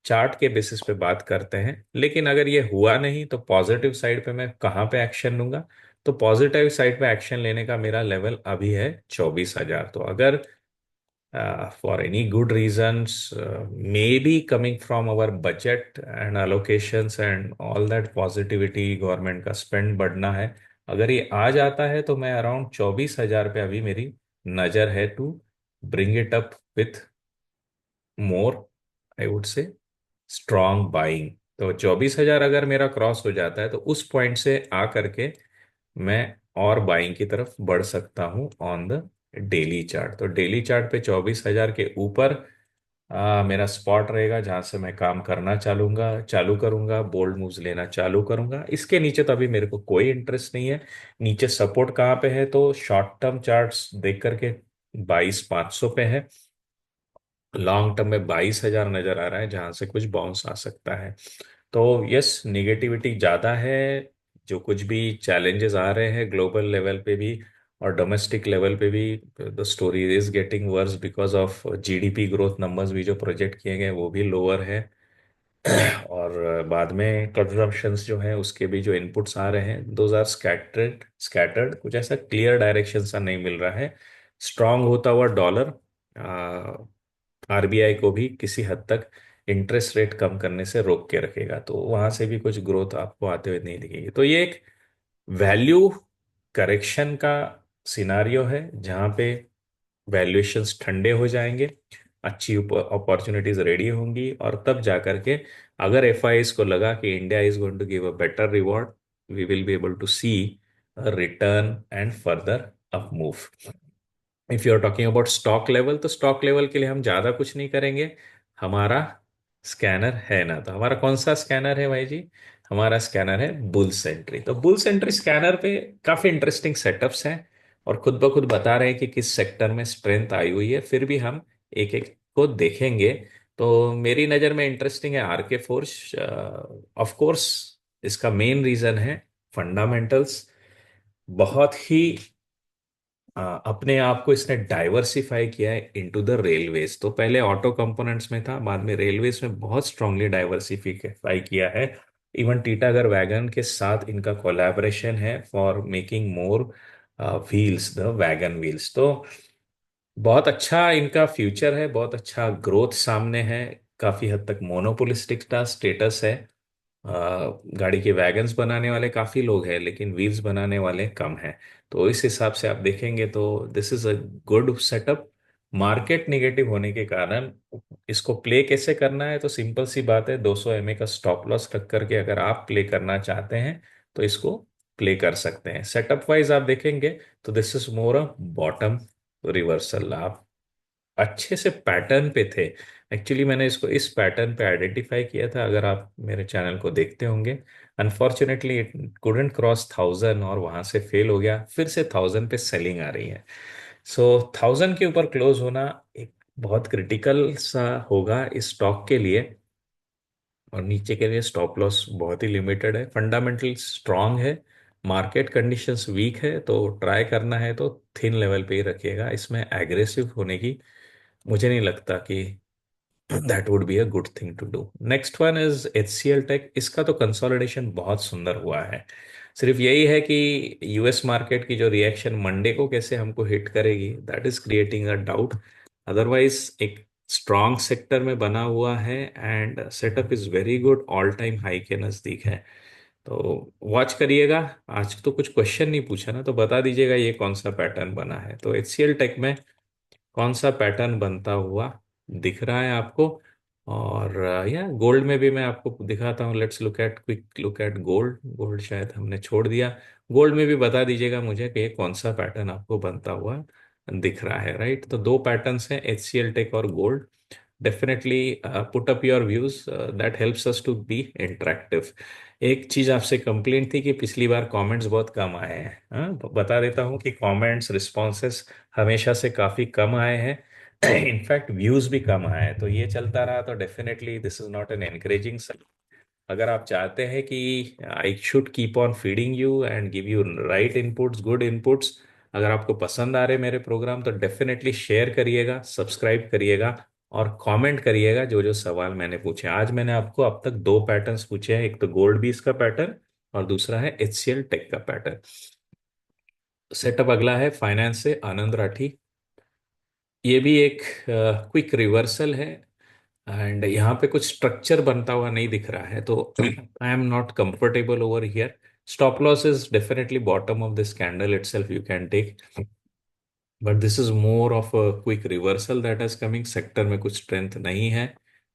Speaker 1: चार्ट के बेसिस पे बात करते हैं। लेकिन अगर ये हुआ नहीं तो पॉजिटिव साइड पे मैं कहाँ पे एक्शन लूंगा? तो पॉजिटिव साइड पे एक्शन लेने का मेरा लेवल अभी है 24,000। तो अगर for any good reasons, maybe coming from our budget and allocations and all that positivity, government का स्पेंड बढ़ना है, अगर ये आ जाता है तो मैं अराउंड 24,000 पे अभी मेरी नज़र है to bring it up with more, I would say, strong buying. तो 24,000 अगर मेरा क्रॉस हो जाता है तो उस पॉइंट से आ करके मैं और बाइंग की तरफ बढ़ सकता हूं ऑन द डेली चार्ट। तो डेली चार्ट पे 24,000 के ऊपर मेरा स्पॉट रहेगा, जहां से मैं काम करना चालू करूंगा, बोल्ड मूव्स लेना चालू करूंगा। इसके नीचे तो अभी मेरे को कोई इंटरेस्ट नहीं है। नीचे सपोर्ट कहाँ पे है? तो शॉर्ट टर्म चार्ट्स देख करके 22,500 पे है, लॉन्ग टर्म में 22,000 नजर आ रहा है, जहां से कुछ बाउंस आ सकता है। तो यस, निगेटिविटी ज़्यादा है। जो कुछ भी चैलेंजेस आ रहे हैं ग्लोबल लेवल पे भी और डोमेस्टिक लेवल पे भी, the story is getting worse because of GDP growth numbers भी जो प्रोजेक्ट किए गए वो भी लोअर है। और बाद में कंजम्पशंस जो है उसके भी जो इनपुट्स आ रहे हैं, दोज आर स्कैटर्ड स्कैटर्ड, कुछ ऐसा क्लियर डायरेक्शन सा नहीं मिल रहा है। स्ट्रांग होता हुआ डॉलर आरबीआई को भी किसी हद तक इंटरेस्ट रेट कम करने से रोक के रखेगा, तो वहां से भी कुछ ग्रोथ आपको आते हुए नहीं दिखेगी। तो ये एक वैल्यू करेक्शन का सिनारियो है, जहां पे वैल्यूएशंस ठंडे हो जाएंगे, अच्छी अपॉर्चुनिटीज रेडी होंगी, और तब जा करके अगर एफआईएस को लगा कि India is going to give a better reward, we will be able to see return and further up move. If you are talking about stock level, तो स्टॉक लेवल के लिए हम ज्यादा कुछ नहीं करेंगे। हमारा स्कैनर है ना, तो हमारा कौन सा स्कैनर है भाई जी? हमारा स्कैनर है बुल सेंट्री। तो बुल सेंट्री स्कैनर पे काफी इंटरेस्टिंग सेटअप्स हैं और खुद ब खुद बता रहे हैं कि किस सेक्टर में स्ट्रेंथ आई हुई है। फिर भी हम एक एक को देखेंगे। तो मेरी नज़र में इंटरेस्टिंग है आरके फोर्स। ऑफ कोर्स इसका मेन रीजन है फंडामेंटल्स। बहुत ही अपने आप को इसने डाइवर्सिफाई किया है इनटू द रेलवेज। तो पहले ऑटो कंपोनेंट्स में था, बाद में रेलवेज में बहुत स्ट्रांगली डाइवर्सिफाई किया है। इवन टीटागढ़ वैगन के साथ इनका कोलैबोरेशन है for making more wheels, the wagon wheels. तो बहुत अच्छा इनका फ्यूचर है, बहुत अच्छा ग्रोथ सामने है। काफी हद तक मोनोपोलिस्टिक का स्टेटस है। गाड़ी के वैगन्स बनाने वाले काफी लोग हैं लेकिन व्हील्स बनाने वाले कम हैं। तो इस हिसाब से आप देखेंगे तो this is a good setup. Market negative होने के कारण इसको प्ले कैसे करना है, तो सिंपल सी बात है, 200 एमए का स्टॉप लॉस रख करके अगर आप प्ले करना चाहते हैं तो इसको प्ले कर सकते हैं। सेटअप वाइज आप देखेंगे तो this is more a bottom reversal. आप अच्छे से पैटर्न पे थे। एक्चुअली मैंने इसको इस पैटर्न पे आइडेंटिफाई किया था, अगर आप मेरे चैनल को देखते होंगे। अनफॉर्चुनेटली इट कुडंट क्रॉस 1000 और वहां से फेल हो गया। फिर से 1000 पे सेलिंग आ रही है। सो 1000 के ऊपर क्लोज होना एक बहुत क्रिटिकल सा होगा इस स्टॉक के लिए। और नीचे के लिए स्टॉप लॉस बहुत ही लिमिटेड है। फंडामेंटल स्ट्रांग है, मार्केट कंडीशंस वीक है, तो ट्राई करना है तो थिन लेवल पे ही रखिएगा। इसमें एग्रेसिव होने की मुझे नहीं लगता कि that would be a good thing to do. Next one is HCL tech. इसका तो कंसोलिडेशन बहुत सुंदर हुआ है। सिर्फ यही है कि यूएस मार्केट की जो रिएक्शन मंडे को कैसे हमको हिट करेगी, that is creating a doubt. Otherwise एक स्ट्रॉन्ग सेक्टर में बना हुआ है and setup is very good, all time high के नजदीक है। तो वॉच करिएगा। आज तो कुछ क्वेश्चन नहीं पूछा ना, तो बता दीजिएगा ये कौन सा पैटर्न बना है। तो HCL टेक में कौन सा पैटर्न बनता हुआ दिख रहा है आपको। और या गोल्ड में भी मैं आपको दिखाता हूँ। Let's look eight quick look at gold. Gold शायद हमने छोड़ दिया। गोल्ड में भी बता दीजिएगा मुझे कि ये कौन सा पैटर्न आपको बनता हुआ दिख रहा है। राइट, तो दो पैटर्न्स हैं, HCL टेक और gold. Definitely put up your views, that helps us to be interactive. एक चीज आपसे कंप्लेंट थी कि पिछली बार कमेंट्स बहुत कम आए हैं। हाँ, बता देता हूँ कि कमेंट्स रिस्पॉन्सेस हमेशा से काफी कम आए हैं। इनफैक्ट व्यूज भी कम आए हैं। तो ये चलता रहा तो definitely this is not an encouraging. अगर आप चाहते हैं कि I should keep on feeding you and give you right inputs, good inputs, अगर आपको पसंद आ रहे मेरे प्रोग्राम तो डेफिनेटली शेयर करिएगा, सब्सक्राइब करिएगा और कमेंट करिएगा जो जो सवाल मैंने पूछे। आज मैंने आपको अब तक दो पैटर्न्स पूछे हैं, एक तो गोल्ड बीस का पैटर्न और दूसरा है HCL टेक का पैटर्न। सेटअप अगला है फाइनेंस से आनंद राठी। ये भी एक क्विक रिवर्सल है एंड यहाँ पे कुछ स्ट्रक्चर बनता हुआ नहीं दिख रहा है, तो I am not comfortable over here. Stop loss is definitely bottom of this candle itself you can take, but this is more of a quick reversal that is coming. Sector में कुछ strength नहीं है।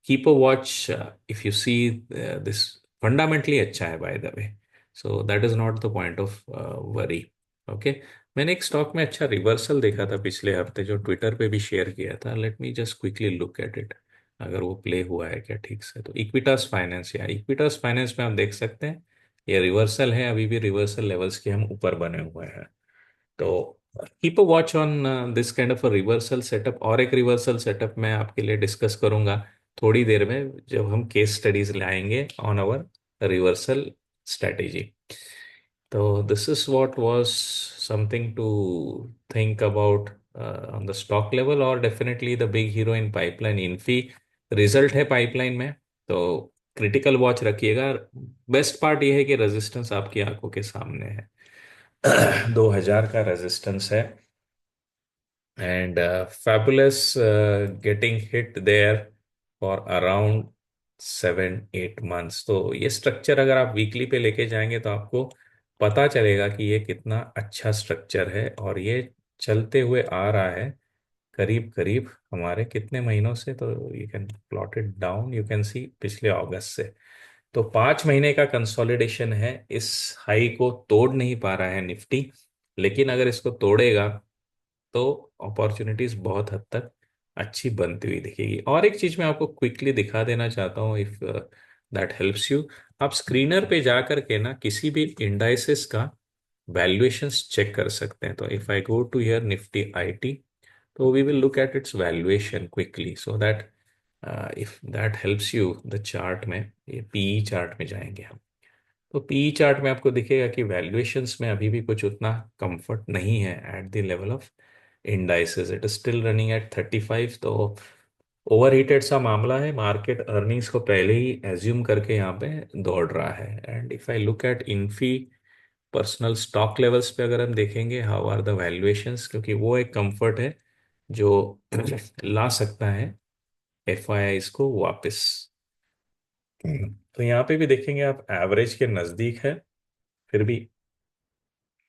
Speaker 1: Keep a watch if you see this. Fundamentally अच्छा है by the way, so that is not the point of worry. Okay, मैंने एक stock में अच्छा रिवर्सल देखा था पिछले हफ्ते जो ट्विटर पे भी शेयर किया था। Let me just quickly look at it, अगर वो प्ले हुआ है क्या ठीक से। तो इक्विटास फाइनेंस, या इक्विटास फाइनेंस में आप देख सकते हैं ये रिवर्सल है, अभी भी रिवर्सल लेवल्स के हम ऊपर बने हुए हैं। तो keep a watch on this kind of a reversal setup. और एक रिवर्सल सेटअप मैं आपके लिए डिस्कस करूंगा थोड़ी देर में जब हम केस स्टडीज लाएंगे ऑन आवर रिवर्सल स्ट्रेटेजी। तो this is what was something to think about on the stock level. और definitely the big hero in pipeline Infy result है पाइपलाइन में, तो क्रिटिकल वॉच रखिएगा। बेस्ट पार्ट यह है कि रेजिस्टेंस आपकी आंखों के सामने है। 2000 का रेजिस्टेंस है and fabulous getting hit there for around 7-8 months. तो ये स्ट्रक्चर अगर आप वीकली पे लेके जाएंगे तो आपको पता चलेगा कि ये कितना अच्छा स्ट्रक्चर है। और ये चलते हुए आ रहा है करीब करीब हमारे कितने महीनों से, तो you can plot it down, you can सी पिछले अगस्त से। तो 5 महीने का कंसोलिडेशन है। इस हाई को तोड़ नहीं पा रहा है निफ्टी, लेकिन अगर इसको तोड़ेगा तो अपॉर्चुनिटीज बहुत हद तक अच्छी बनती हुई दिखेगी। और एक चीज मैं आपको क्विकली दिखा देना चाहता हूँ, इफ दैट हेल्प्स यू। आप स्क्रीनर पे जा करके ना किसी भी इंडाइसेस का वैल्यूएशंस चेक कर सकते हैं। तो if I go to here Nifty IT, तो we will look at its valuation quickly so that if that helps you the chart में, ये पीई चार्ट में जाएंगे हम। तो पीई चार्ट में आपको दिखेगा कि वैल्यूएशंस में अभी भी कुछ उतना कंफर्ट नहीं है at the level of indices. It is still running at 35। तो ओवर हीटेड सा मामला है, मार्केट अर्निंग्स को पहले ही एज्यूम करके यहाँ पे दौड़ रहा है। And if I look eight Infy personal stock levels पे अगर हम देखेंगे हाउ आर द वैल्यूएशंस, क्योंकि वो एक कंफर्ट है जो ला सकता है एफआईआईज को वापस। तो यहाँ पे भी देखेंगे आप एवरेज के नजदीक है, फिर भी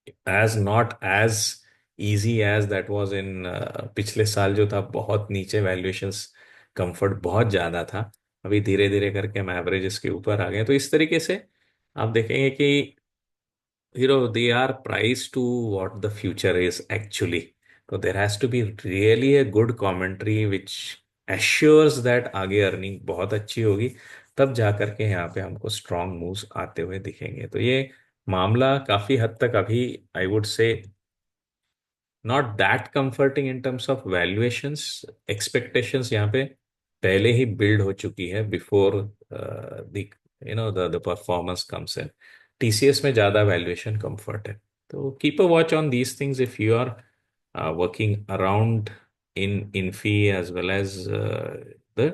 Speaker 1: as not as easy as that was in पिछले साल जो था, बहुत नीचे वैल्यूएशंस, कंफर्ट बहुत ज़्यादा था। अभी धीरे धीरे करके हम एवरेजेस के ऊपर आ गए। तो इस तरीके से आप देखेंगे कि they are priced to what the future is actually. So there has to be really a good commentary which assures that आगे अर्निंग बहुत अच्छी होगी, तब जा करके यहाँ पे हमको स्ट्रॉन्ग मूव्स आते हुए दिखेंगे। तो ये मामला काफी हद तक अभी I would say not that comforting in terms of valuations. Expectations यहाँ पे पहले ही बिल्ड हो चुकी है before the the performance comes in. TCS में ज्यादा वैल्यूएशन कंफर्ट है। तो keep a watch on these things if you are working around in Infy as well as the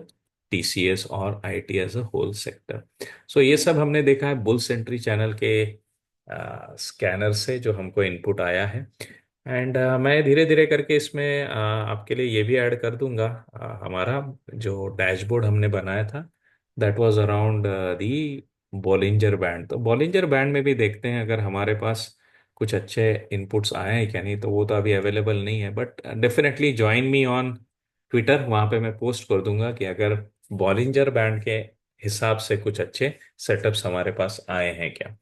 Speaker 1: TCS और IT as a whole sector. So ये सब हमने देखा है बुल सेंट्री चैनल के स्कैनर से जो हमको इनपुट आया है। एंड मैं धीरे धीरे करके इसमें आपके लिए ये भी ऐड कर दूंगा। हमारा जो डैशबोर्ड हमने बनाया था that was around the Bollinger band. तो बॉलिंजर बैंड में भी देखते हैं अगर हमारे पास कुछ अच्छे इनपुट्स आए हैं क्या, नहीं तो वो तो अभी अवेलेबल नहीं है। But definitely join me on Twitter, वहाँ पे मैं पोस्ट कर दूंगा कि अगर बॉलिंजर बैंड के हिसाब से कुछ अच्छे सेटअप्स हमारे पास आए हैं क्या।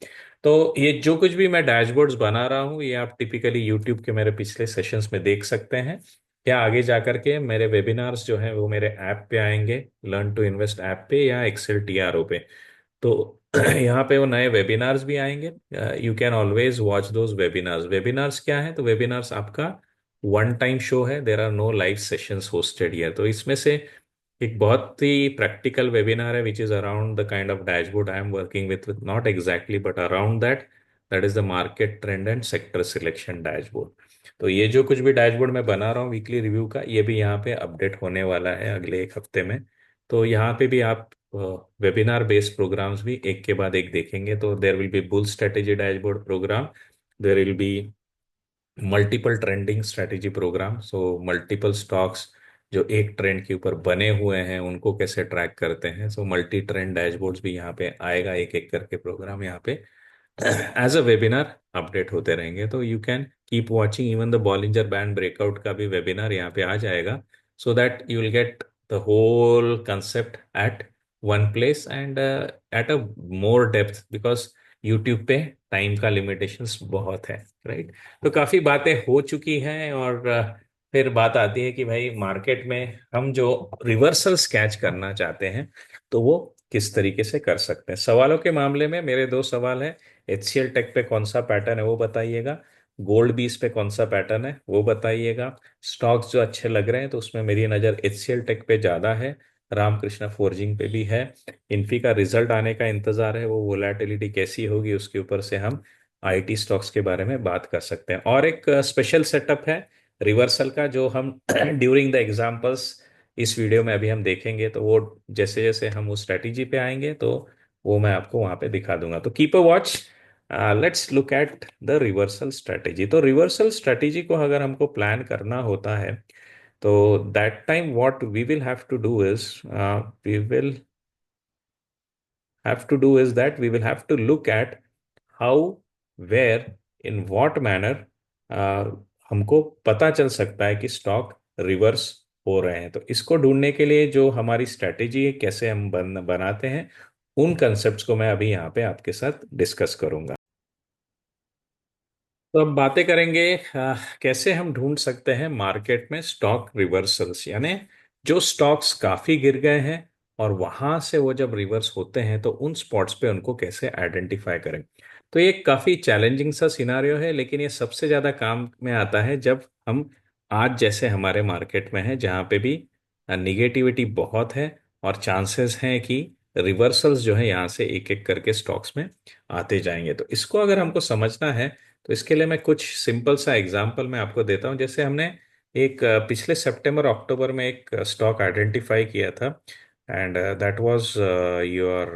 Speaker 1: तो ये जो कुछ भी मैं डैशबोर्ड्स बना रहा हूँ ये आप टिपिकली यूट्यूब के मेरे पिछले सेशंस में देख सकते हैं। या आगे जा करके मेरे वेबिनार्स जो हैं वो मेरे ऐप पे आएंगे, लर्न टू इन्वेस्ट ऐप पे या एक्सेल टीआरओ पे। तो यहाँ पे वो नए वेबिनार्स भी आएंगे। You can always watch those webinars. Webinars क्या है, तो वेबिनार्स आपका वन टाइम शो है, there are no live sessions hosted here. तो इसमें से एक बहुत ही प्रैक्टिकल वेबिनार है which is around the kind of dashboard I am working with not exactly but around that, that is the market trend and sector selection dashboard. तो ये जो कुछ भी डैशबोर्ड मैं बना रहा हूँ वीकली रिव्यू का, ये भी यहाँ पे अपडेट होने वाला है अगले एक हफ्ते में। तो यहाँ पे भी आप वेबिनार बेस्ड प्रोग्राम्स भी एक के बाद एक देखेंगे। तो there will be bull strategy dashboard program, there will be multiple trending strategy program, so multiple stocks जो एक ट्रेंड के ऊपर बने हुए हैं उनको कैसे ट्रैक करते हैं। सो मल्टी ट्रेंड डैशबोर्ड्स भी यहाँ पे आएगा, एक एक करके प्रोग्राम यहाँ पे एज अ वेबिनार अपडेट होते रहेंगे। तो you can keep watching, even the Bollinger band breakout का भी वेबिनार यहाँ पे आ जाएगा, so that you will get the whole concept at one place and at a more depth, because YouTube पे टाइम का लिमिटेशंस बहुत है, राइट। तो काफी बातें हो चुकी हैं और फिर बात आती है कि भाई मार्केट में हम जो रिवर्सल कैच करना चाहते हैं तो वो किस तरीके से कर सकते हैं। सवालों के मामले में मेरे दो सवाल हैं, एचसीएल टेक पे कौन सा पैटर्न है वो बताइएगा, गोल्ड बीस पे कौन सा पैटर्न है वो बताइएगा। स्टॉक्स जो अच्छे लग रहे हैं तो उसमें मेरी नज़र एचसीएल टेक पे ज़्यादा है, रामकृष्णा फोर्जिंग पे भी है। इन्फी का रिजल्ट आने का इंतजार है, वो वोलेटिलिटी कैसी होगी उसके ऊपर से हम आईटी स्टॉक्स के बारे में बात कर सकते हैं। और एक स्पेशल सेटअप है रिवर्सल का जो हम ड्यूरिंग द एग्जाम्पल्स इस वीडियो में अभी हम देखेंगे। तो वो जैसे जैसे हम उस स्ट्रेटेजी पे आएंगे तो वो मैं आपको वहां पे दिखा दूंगा। तो keep a watch, let's look at the reversal strategy. तो रिवर्सल स्ट्रेटेजी को अगर हमको प्लान करना होता है तो that time what we will have to do is we will have to do is that we will have to look at how, where, in what manner uh, हमको पता चल सकता है कि स्टॉक रिवर्स हो रहे हैं। तो इसको ढूंढने के लिए जो हमारी स्ट्रैटेजी है, कैसे हम बनाते हैं, उन कंसेप्ट्स को मैं अभी यहाँ पे आपके साथ डिस्कस करूंगा। तो अब बातें करेंगे कैसे हम ढूंढ सकते हैं मार्केट में स्टॉक रिवर्सल्स, यानी जो स्टॉक्स काफी गिर गए हैं और वहां से वो जब रिवर्स होते हैं तो उन स्पॉट्स पे उनको कैसे आइडेंटिफाई करें। तो ये काफी चैलेंजिंग सा सिनारियो है, लेकिन ये सबसे ज्यादा काम में आता है जब हम आज जैसे हमारे मार्केट में है जहाँ पे भी निगेटिविटी बहुत है और चांसेस हैं कि रिवर्सल्स जो है यहाँ से एक एक करके स्टॉक्स में आते जाएंगे। तो इसको अगर हमको समझना है तो इसके लिए मैं कुछ सिंपल सा एग्जांपल मैं आपको देता हूँ। जैसे हमने एक पिछले सितंबर अक्टूबर में एक स्टॉक आइडेंटिफाई किया था, and that was your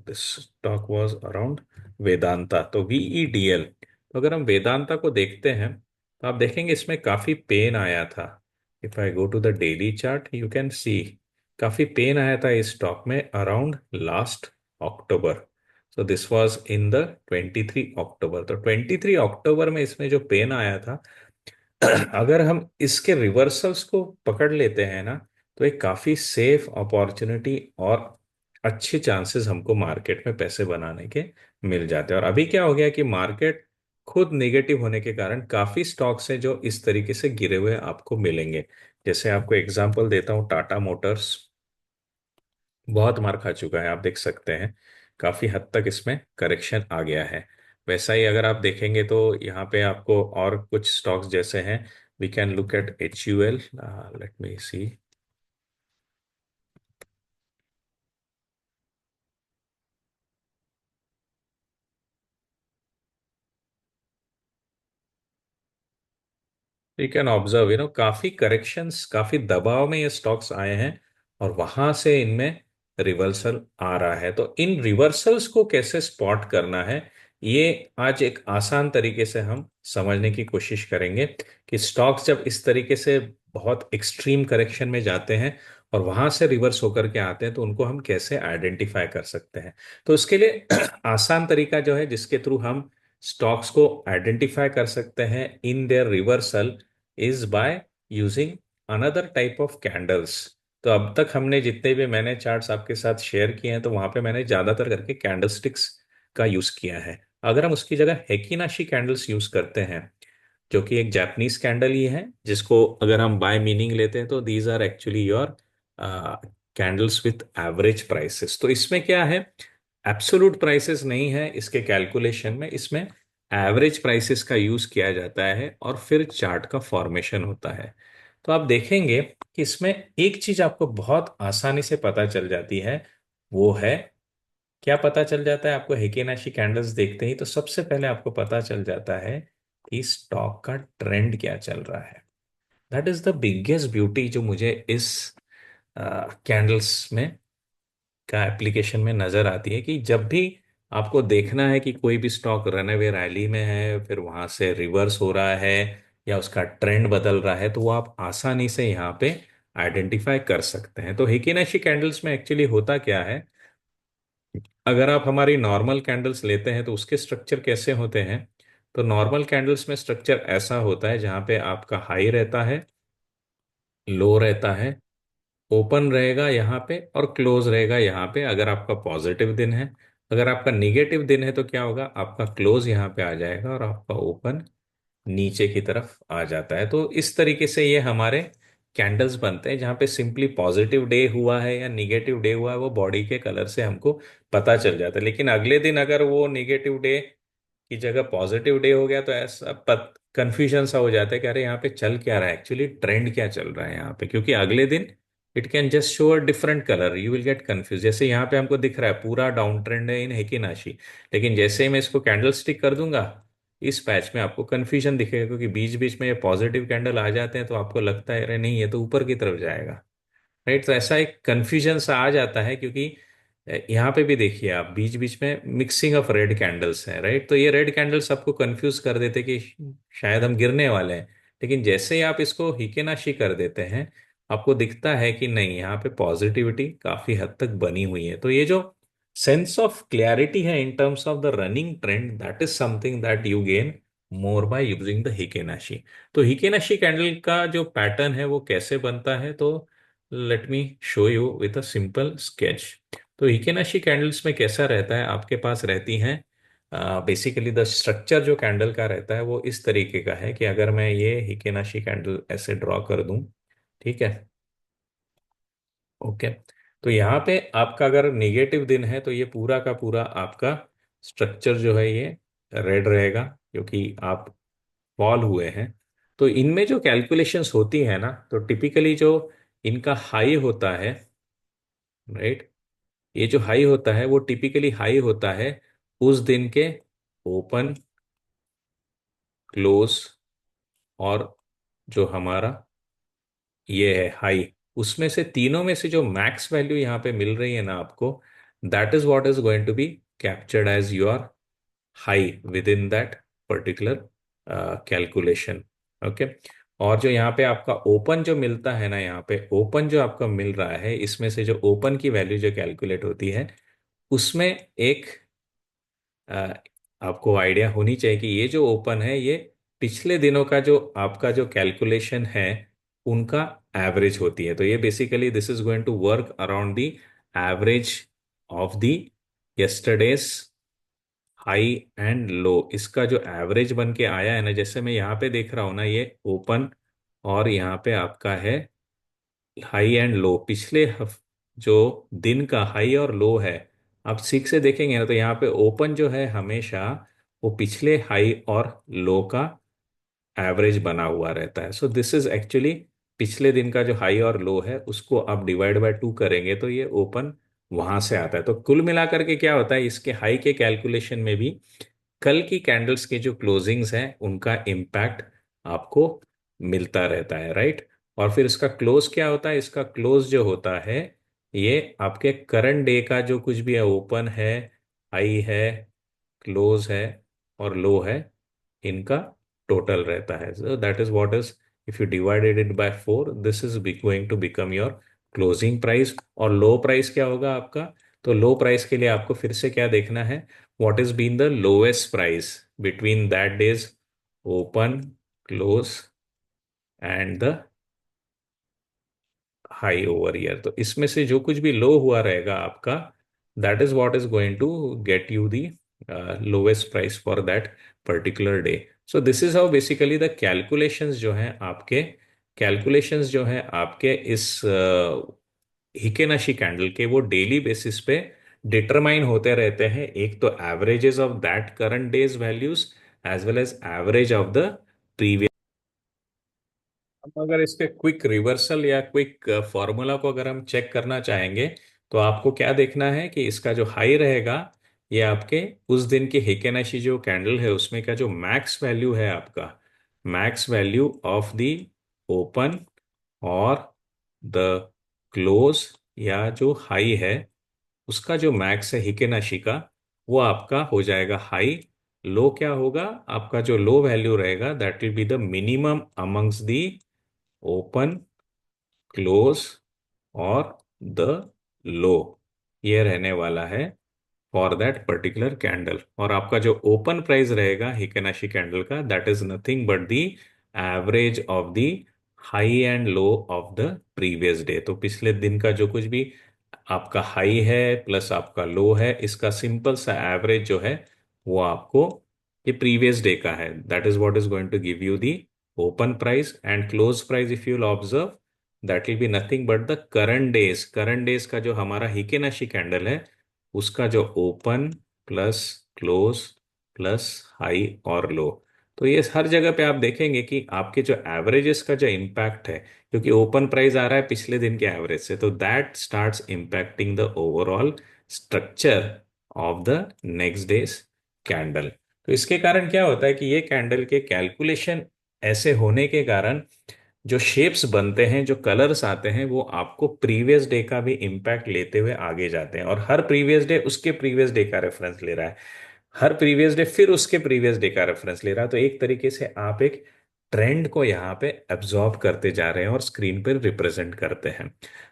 Speaker 1: this stock was around Vedanta, तो VEDL। तो अगर हम वेदांता को देखते हैं तो आप देखेंगे इसमें काफी पेन आया था। If I go to the daily chart you can see काफी पेन आया था इस स्टॉक में around last October. So this was in the 23 October. तो 23 अक्टूबर में इसमें जो पेन आया था, अगर हम इसके रिवर्सल्स को पकड़ लेते हैं ना, तो एक काफी सेफ अपॉर्चुनिटी और अच्छे चांसेस हमको मार्केट में पैसे बनाने के मिल जाते हैं। और अभी क्या हो गया कि मार्केट खुद नेगेटिव होने के कारण काफी स्टॉक्स हैं जो इस तरीके से गिरे हुए आपको मिलेंगे। जैसे आपको एग्जांपल देता हूँ, टाटा मोटर्स बहुत मार खा चुका है, आप देख सकते हैं काफी हद तक इसमें करेक्शन आ गया है। वैसा ही अगर आप देखेंगे तो यहाँ पे आपको और कुछ स्टॉक्स जैसे हैं, we can look at HUL। Let me see. You can observe काफी करेक्शंस, काफी दबाव में ये स्टॉक्स आए हैं और वहां से इनमें रिवर्सल आ रहा है। तो इन रिवर्सल्स को कैसे स्पॉट करना है, ये आज एक आसान तरीके से हम समझने की कोशिश करेंगे कि स्टॉक्स जब इस तरीके से बहुत एक्सट्रीम करेक्शन में जाते हैं और वहां से रिवर्स होकर के आते हैं तो उनको हम कैसे आइडेंटिफाई कर सकते हैं। तो इसके लिए आसान तरीका जो है जिसके थ्रू हम स्टॉक्स को आइडेंटिफाई कर सकते हैं in their reversal is by using another type of candles. तो अब तक हमने जितने भी मैंने चार्ट्स आपके साथ शेयर किए हैं तो वहां पे मैंने ज्यादातर करके कैंडलस्टिक्स का यूज किया है। अगर हम उसकी जगह हेकिनाशी कैंडल्स यूज करते हैं, जो कि एक जापानीज कैंडल ही है, जिसको अगर हम बाय मीनिंग लेते हैं तो these are actually your candles with average prices. तो इसमें क्या है, एब्सोल्यूट प्राइसेस नहीं है इसके कैलकुलेशन में, इसमें एवरेज प्राइसेस का यूज किया जाता है और फिर चार्ट का फॉर्मेशन होता है। तो आप देखेंगे कि इसमें एक चीज आपको बहुत आसानी से पता चल जाती है, वो है क्या पता चल जाता है आपको हेकेनाशी कैंडल्स देखते ही। तो सबसे पहले आपको पता चल जाता है कि स्टॉक का ट्रेंड क्या चल रहा है। That is the biggest beauty जो मुझे इस कैंडल्स में का एप्लीकेशन में नजर आती है, कि जब भी आपको देखना है कि कोई भी स्टॉक रनअवे रैली में है फिर वहां से रिवर्स हो रहा है या उसका ट्रेंड बदल रहा है, तो वो आप आसानी से यहाँ पे आइडेंटिफाई कर सकते हैं। तो हेकिनाशी कैंडल्स में एक्चुअली होता क्या है, अगर आप हमारी नॉर्मल कैंडल्स लेते हैं तो उसके स्ट्रक्चर कैसे होते हैं। तो नॉर्मल कैंडल्स में स्ट्रक्चर ऐसा होता है जहां पे आपका हाई रहता है, लो रहता है, ओपन रहेगा यहाँ पे और क्लोज रहेगा यहाँ पे अगर आपका पॉजिटिव दिन है। अगर आपका निगेटिव दिन है तो क्या होगा, आपका क्लोज यहाँ पे आ जाएगा और आपका ओपन नीचे की तरफ आ जाता है। तो इस तरीके से ये हमारे कैंडल्स बनते हैं, जहाँ पे सिंपली पॉजिटिव डे हुआ है या निगेटिव डे हुआ है वो बॉडी के कलर से हमको पता चल जाता है। लेकिन अगले दिन अगर वो निगेटिव डे की जगह पॉजिटिव डे हो गया तो ऐसा कंफ्यूजन सा हो जाता है कि अरे यहाँ पे चल क्या रहा है, एक्चुअली ट्रेंड क्या चल रहा है यहाँ पे, क्योंकि अगले दिन it can just show a different colour, you will get confuse. जैसे यहाँ पे हमको दिख रहा है पूरा डाउन ट्रेंड है इन हेकिनाशी, लेकिन जैसे ही मैं इसको कैंडल स्टिक कर दूंगा इस पैच में आपको कंफ्यूजन दिखेगा, क्योंकि बीच बीच में ये पॉजिटिव कैंडल आ जाते हैं तो आपको लगता है अरे नहीं ये तो ऊपर की तरफ जाएगा। राइट, तो ऐसा एक कंफ्यूजन सा आ जाता है, क्योंकि यहाँ पे भी देखिए आप बीच बीच में मिक्सिंग ऑफ रेड कैंडल्स है। राइट, तो ये रेड कैंडल्स आपको कंफ्यूज कर देते कि शायद हम गिरने वाले हैं। लेकिन जैसे ही आप इसको हिकेनाशी कर देते हैं आपको दिखता है कि नहीं, यहाँ पे पॉजिटिविटी काफी हद तक बनी हुई है। तो ये जो सेंस ऑफ क्लैरिटी है in terms of the running trend, that is something that you gain more by using the heikin ashi. तो हिकेनाशी कैंडल का जो पैटर्न है वो कैसे बनता है, तो let me show you with a simple sketch. तो हिकेनाशी कैंडल्स में कैसा रहता है, आपके पास रहती हैं बेसिकली द स्ट्रक्चर जो कैंडल का रहता है वो इस तरीके का है कि अगर मैं ये हिकेनाशी कैंडल ऐसे ड्रॉ कर दूं, ठीक है, ओके। तो यहाँ पे आपका अगर नेगेटिव दिन है तो ये पूरा का पूरा आपका स्ट्रक्चर जो है ये रेड रहेगा, क्योंकि आप फॉल हुए हैं। तो इनमें जो कैलकुलेशंस होती है ना, तो टिपिकली जो इनका हाई होता है, राइट, ये जो हाई होता है वो टिपिकली हाई होता है उस दिन के ओपन, क्लोज, और जो हमारा ये है हाई, उसमें से तीनों में से जो मैक्स वैल्यू यहाँ पे मिल रही है ना आपको, that is what is going to be captured as your high within that particular calculation. Okay. और जो यहाँ पे आपका ओपन जो मिलता है ना, यहाँ पे ओपन जो आपका मिल रहा है, इसमें से जो ओपन की वैल्यू जो कैलकुलेट होती है, उसमें एक अ, आपको आइडिया होनी चाहिए कि ये जो ओपन है ये पिछले दिनों का जो आपका जो कैलकुलेशन है उनका एवरेज होती है। तो ये basically this is going to work around the average of the yesterday's high and low. इसका जो एवरेज बन के आया है ना, जैसे मैं यहाँ पे देख रहा हूँ ना, ये ओपन और यहाँ पे आपका है हाई एंड लो, जो दिन का हाई और लो है, आप सीख से देखेंगे ना, तो यहाँ पे ओपन जो है हमेशा वो पिछले हाई और लो का एवरेज बना हुआ रहता है। सो दिस इज एक्चुअली पिछले दिन का जो हाई और लो है उसको आप डिवाइड बाय टू करेंगे तो ये ओपन वहां से आता है। तो कुल मिलाकर के क्या होता है, इसके हाई के कैलकुलेशन में भी कल की कैंडल्स के जो क्लोजिंग्स हैं उनका इम्पैक्ट आपको मिलता रहता है, राइट। और फिर इसका क्लोज क्या होता है, इसका क्लोज जो होता है ये आपके करंट डे का जो कुछ भी है, ओपन है, हाई है, क्लोज है और लो है, इनका टोटल रहता है। So that is what is, if you divided it by 4, this is going to become your closing price. और लो प्राइस क्या होगा आपका, तो लो प्राइस के लिए आपको फिर से क्या देखना है, what has been the lowest price between that day's open, close and the high over here। तो इसमें से जो कुछ भी लो हुआ रहेगा आपका, that is what is going to get you the lowest price for that particular day। so this is how basically the calculations जो हैं आपके, calculations जो हैं आपके इस हिकेनाशी कैंडल के, वो डेली बेसिस पे डिटरमाइन होते रहते हैं। एक तो averages of that current days values as well as average of the previous. अब अगर इसके क्विक रिवर्सल या क्विक फॉर्मूला को अगर हम चेक करना चाहेंगे, तो आपको क्या देखना है कि इसका जो हाई रहेगा ये आपके उस दिन की हिकेनाशी जो कैंडल है उसमें का जो मैक्स वैल्यू है आपका, max value of the open और द क्लोज, या जो हाई है उसका जो मैक्स है हिकेनाशी का, वो आपका हो जाएगा हाई। लो क्या होगा, आपका जो लो वैल्यू रहेगा that will be the minimum amongst the open, close और द लो, ये रहने वाला है फॉर दैट पर्टिकुलर कैंडल। और आपका जो ओपन प्राइस रहेगा हिकेनाशी कैंडल का, that is nothing but the average of the high and low of the previous day. तो पिछले दिन का जो कुछ भी आपका हाई है प्लस आपका लो है, इसका सिंपल सा एवरेज जो है वो आपको ये प्रीवियस डे का है, that is what is going to give you the open price. And close price if you observe, that will be nothing but the current days का जो हमारा हिकेनाशी कैंडल है उसका जो open plus close plus high और low. तो ये हर जगह पे आप देखेंगे कि आपके जो एवरेजेस का जो इम्पैक्ट है, क्योंकि ओपन प्राइस आ रहा है पिछले दिन के एवरेज से, तो that starts impacting the overall structure of the next days candle. तो इसके कारण क्या होता है कि ये कैंडल के कैलकुलेशन ऐसे होने के कारण जो शेप्स बनते हैं, जो कलर्स आते हैं, वो आपको प्रीवियस डे का भी इम्पैक्ट लेते हुए आगे जाते हैं। और हर प्रीवियस डे उसके प्रीवियस डे का रेफरेंस ले रहा है, हर प्रीवियस डे फिर उसके प्रीवियस डे का रेफरेंस ले रहा है। तो एक तरीके से आप एक ट्रेंड को यहाँ पे एब्जॉर्ब करते जा रहे हैं और स्क्रीन पर रिप्रेजेंट करते हैं।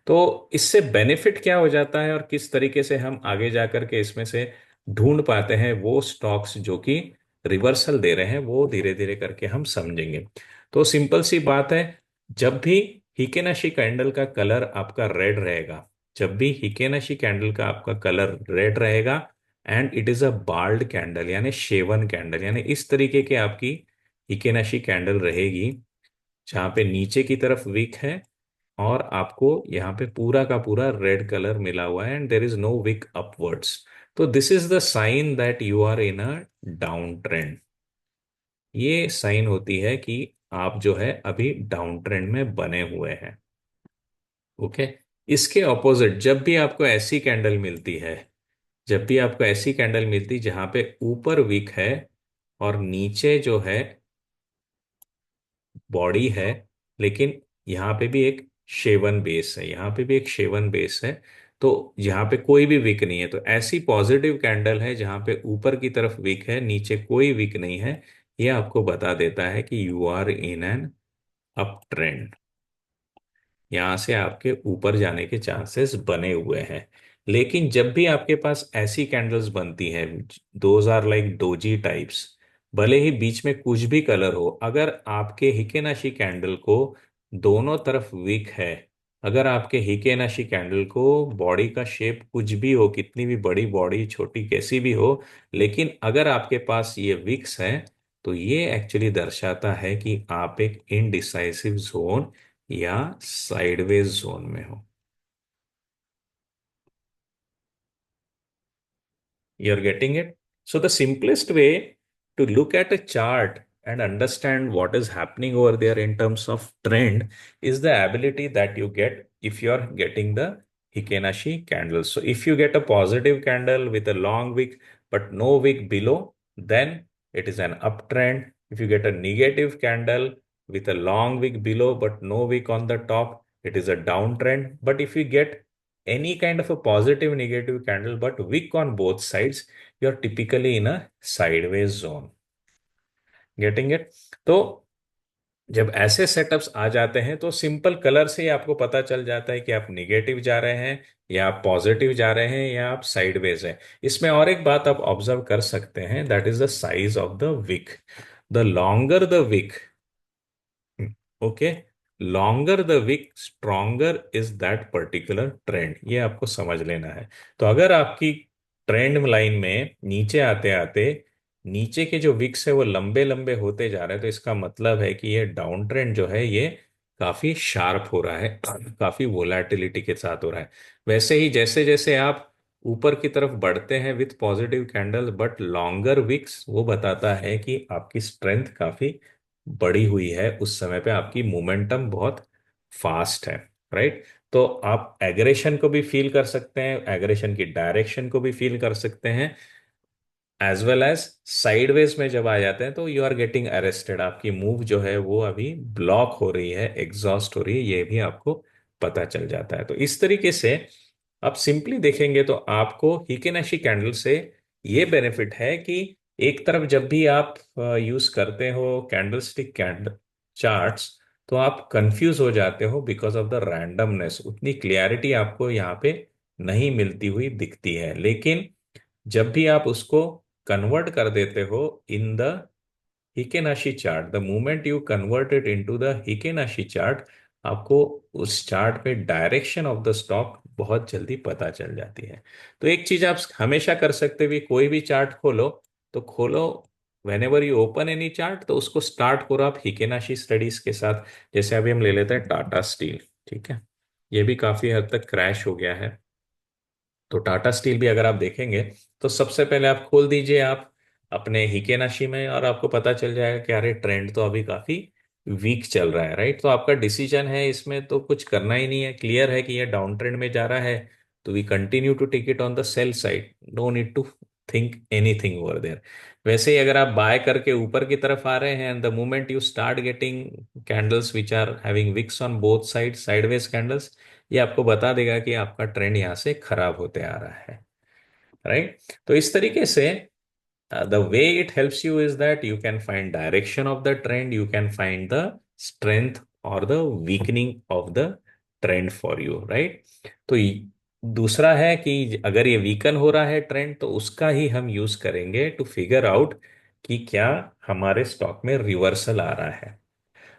Speaker 1: तो इससे बेनिफिट क्या हो जाता है और किस तरीके से हम आगे जा करके इसमें से ढूंढ पाते हैं वो स्टॉक्स जो कि रिवर्सल दे रहे हैं, वो धीरे धीरे करके हम समझेंगे। तो सिंपल सी बात है, जब भी हिकेनाशी कैंडल का कलर आपका रेड रहेगा, जब भी हिकेनाशी कैंडल का आपका कलर रेड रहेगा and it is a bald candle यानी शेवन कैंडल, यानी इस तरीके के आपकी हिकेनाशी कैंडल रहेगी जहां पे नीचे की तरफ विक है और आपको यहाँ पे पूरा का पूरा रेड कलर मिला हुआ है and there is no wick upwards. So this is the sign that you are in a down trend. ये साइन होती है कि आप जो है अभी डाउन ट्रेंड में बने हुए हैं। ओके। इसके ऑपोजिट जब भी आपको ऐसी कैंडल मिलती है, जब भी आपको ऐसी कैंडल मिलती जहां पे ऊपर विक है और नीचे जो है बॉडी है, लेकिन यहाँ पे भी एक शेवन बेस है, यहाँ पे भी एक शेवन बेस है, तो यहाँ पे कोई भी विक नहीं है, तो ऐसी पॉजिटिव कैंडल है जहाँ पे ऊपर की तरफ विक है, नीचे कोई विक नहीं है। ये आपको बता देता है कि you are in an up trend. यहां से आपके ऊपर जाने के चांसेस बने हुए हैं। लेकिन जब भी आपके पास ऐसी कैंडल्स बनती हैं, those are like doji types, भले ही बीच में कुछ भी कलर हो, अगर आपके हिकेनाशी कैंडल को दोनों तरफ वीक है, अगर आपके हिकेनाशी कैंडल को बॉडी का शेप कुछ भी हो, कितनी भी बड़ी बॉडी छोटी कैसी भी हो, लेकिन अगर आपके पास ये विक्स है, तो ये एक्चुअली दर्शाता है कि आप एक इनडिसाइसिव जोन या साइडवेज जोन में हो। You're getting it? So, the simplest way to look at a chart and understand what is happening over there in terms of trend is the ability that you get if you're getting the Hikenashi candle. So, if you get a positive candle with a long wick but no wick below, then it is an uptrend. If you get a negative candle with a long wick below but no wick on the top, it is a downtrend. But if you get any kind of a positive negative candle but wick on both sides, you're typically in a sideways zone. Getting it? तो जब ऐसे setups आ जाते हैं तो simple colour से ही आपको पता चल जाता है कि आप निगेटिव जा रहे हैं या आप पॉजिटिव जा रहे हैं या आप साइडवेज हैं। इसमें और एक बात आप ऑब्जर्व कर सकते हैं, that is the size of the wick. The longer the wick, okay, longer the wick stronger is that particular trend. ये आपको समझ लेना है। तो अगर आपकी ट्रेंड लाइन में नीचे आते आते नीचे के जो विक्स है वो लंबे लंबे होते जा रहे हैं, तो इसका मतलब है कि ये डाउन ट्रेंड जो है ये काफी शार्प हो रहा है, काफी वोलेटिलिटी के साथ हो रहा है। वैसे ही जैसे जैसे आप ऊपर की तरफ बढ़ते हैं with positive candle but longer wicks, वो बताता है कि आपकी स्ट्रेंथ काफी बढ़ी हुई है, उस समय पे आपकी मोमेंटम बहुत फास्ट है। राइट। तो आप एग्रेशन को भी फील कर सकते हैं, एग्रेशन की डायरेक्शन को भी फील कर सकते हैं, एज वेल एज साइडवेज में जब आ जाते हैं तो यू आर गेटिंग अरेस्टेड, आपकी मूव जो है वो अभी ब्लॉक हो रही है, एग्जॉस्ट हो रही है, ये भी आपको पता चल जाता है। तो इस तरीके से आप सिंपली देखेंगे तो आपको हिकेनाशी कैंडल से ये बेनिफिट है कि एक तरफ जब भी आप यूज करते हो कैंडलस्टिक कैंडल चार्ट्स, तो आप कंफ्यूज हो जाते हो बिकॉज ऑफ द रैंडमनेस, उतनी क्लियरिटी आपको यहाँ पे नहीं मिलती हुई दिखती है। लेकिन जब भी आप उसको कन्वर्ट कर देते हो in the heikin ashi chart, the moment you convert it into the heikin ashi chart, आपको उस चार्ट पे डायरेक्शन ऑफ द स्टॉक बहुत जल्दी पता चल जाती है। तो एक चीज आप हमेशा कर सकते भी, कोई भी चार्ट खोलो तो खोलो, when ever you open any chart तो उसको स्टार्ट करो आप हिकेनाशी स्टडीज के साथ। जैसे अभी हम ले लेते हैं टाटा स्टील, ठीक है, ये भी काफी हद तक क्रैश हो गया है। तो टाटा स्टील भी अगर आप देखेंगे तो सबसे पहले आप खोल दीजिए आप अपने हिकेनाशी में और आपको पता चल जाएगा कि अरे ट्रेंड तो अभी काफी वीक चल रहा है। राइट। तो आपका डिसीजन है, इसमें तो कुछ करना ही नहीं है, क्लियर है कि ये डाउन ट्रेंड में जा रहा है, तो we continue to take it on the sell side, no need to think anything over there. वैसे ही अगर आप बाय करके ऊपर की तरफ आ रहे हैं and the moment you start getting candles which are having wicks on both side, sideways candles, ये आपको बता देगा कि आपका ट्रेंड यहाँ से खराब होते आ रहा है। राइट। तो इस तरीके से the way it helps you is that you can find direction of the trend, you can find the strength or the weakening of the trend for you, right? तो दूसरा है कि अगर ये वीकन हो रहा है ट्रेंड तो उसका ही हम यूज करेंगे टू फिगर आउट कि क्या हमारे स्टॉक में रिवर्सल आ रहा है।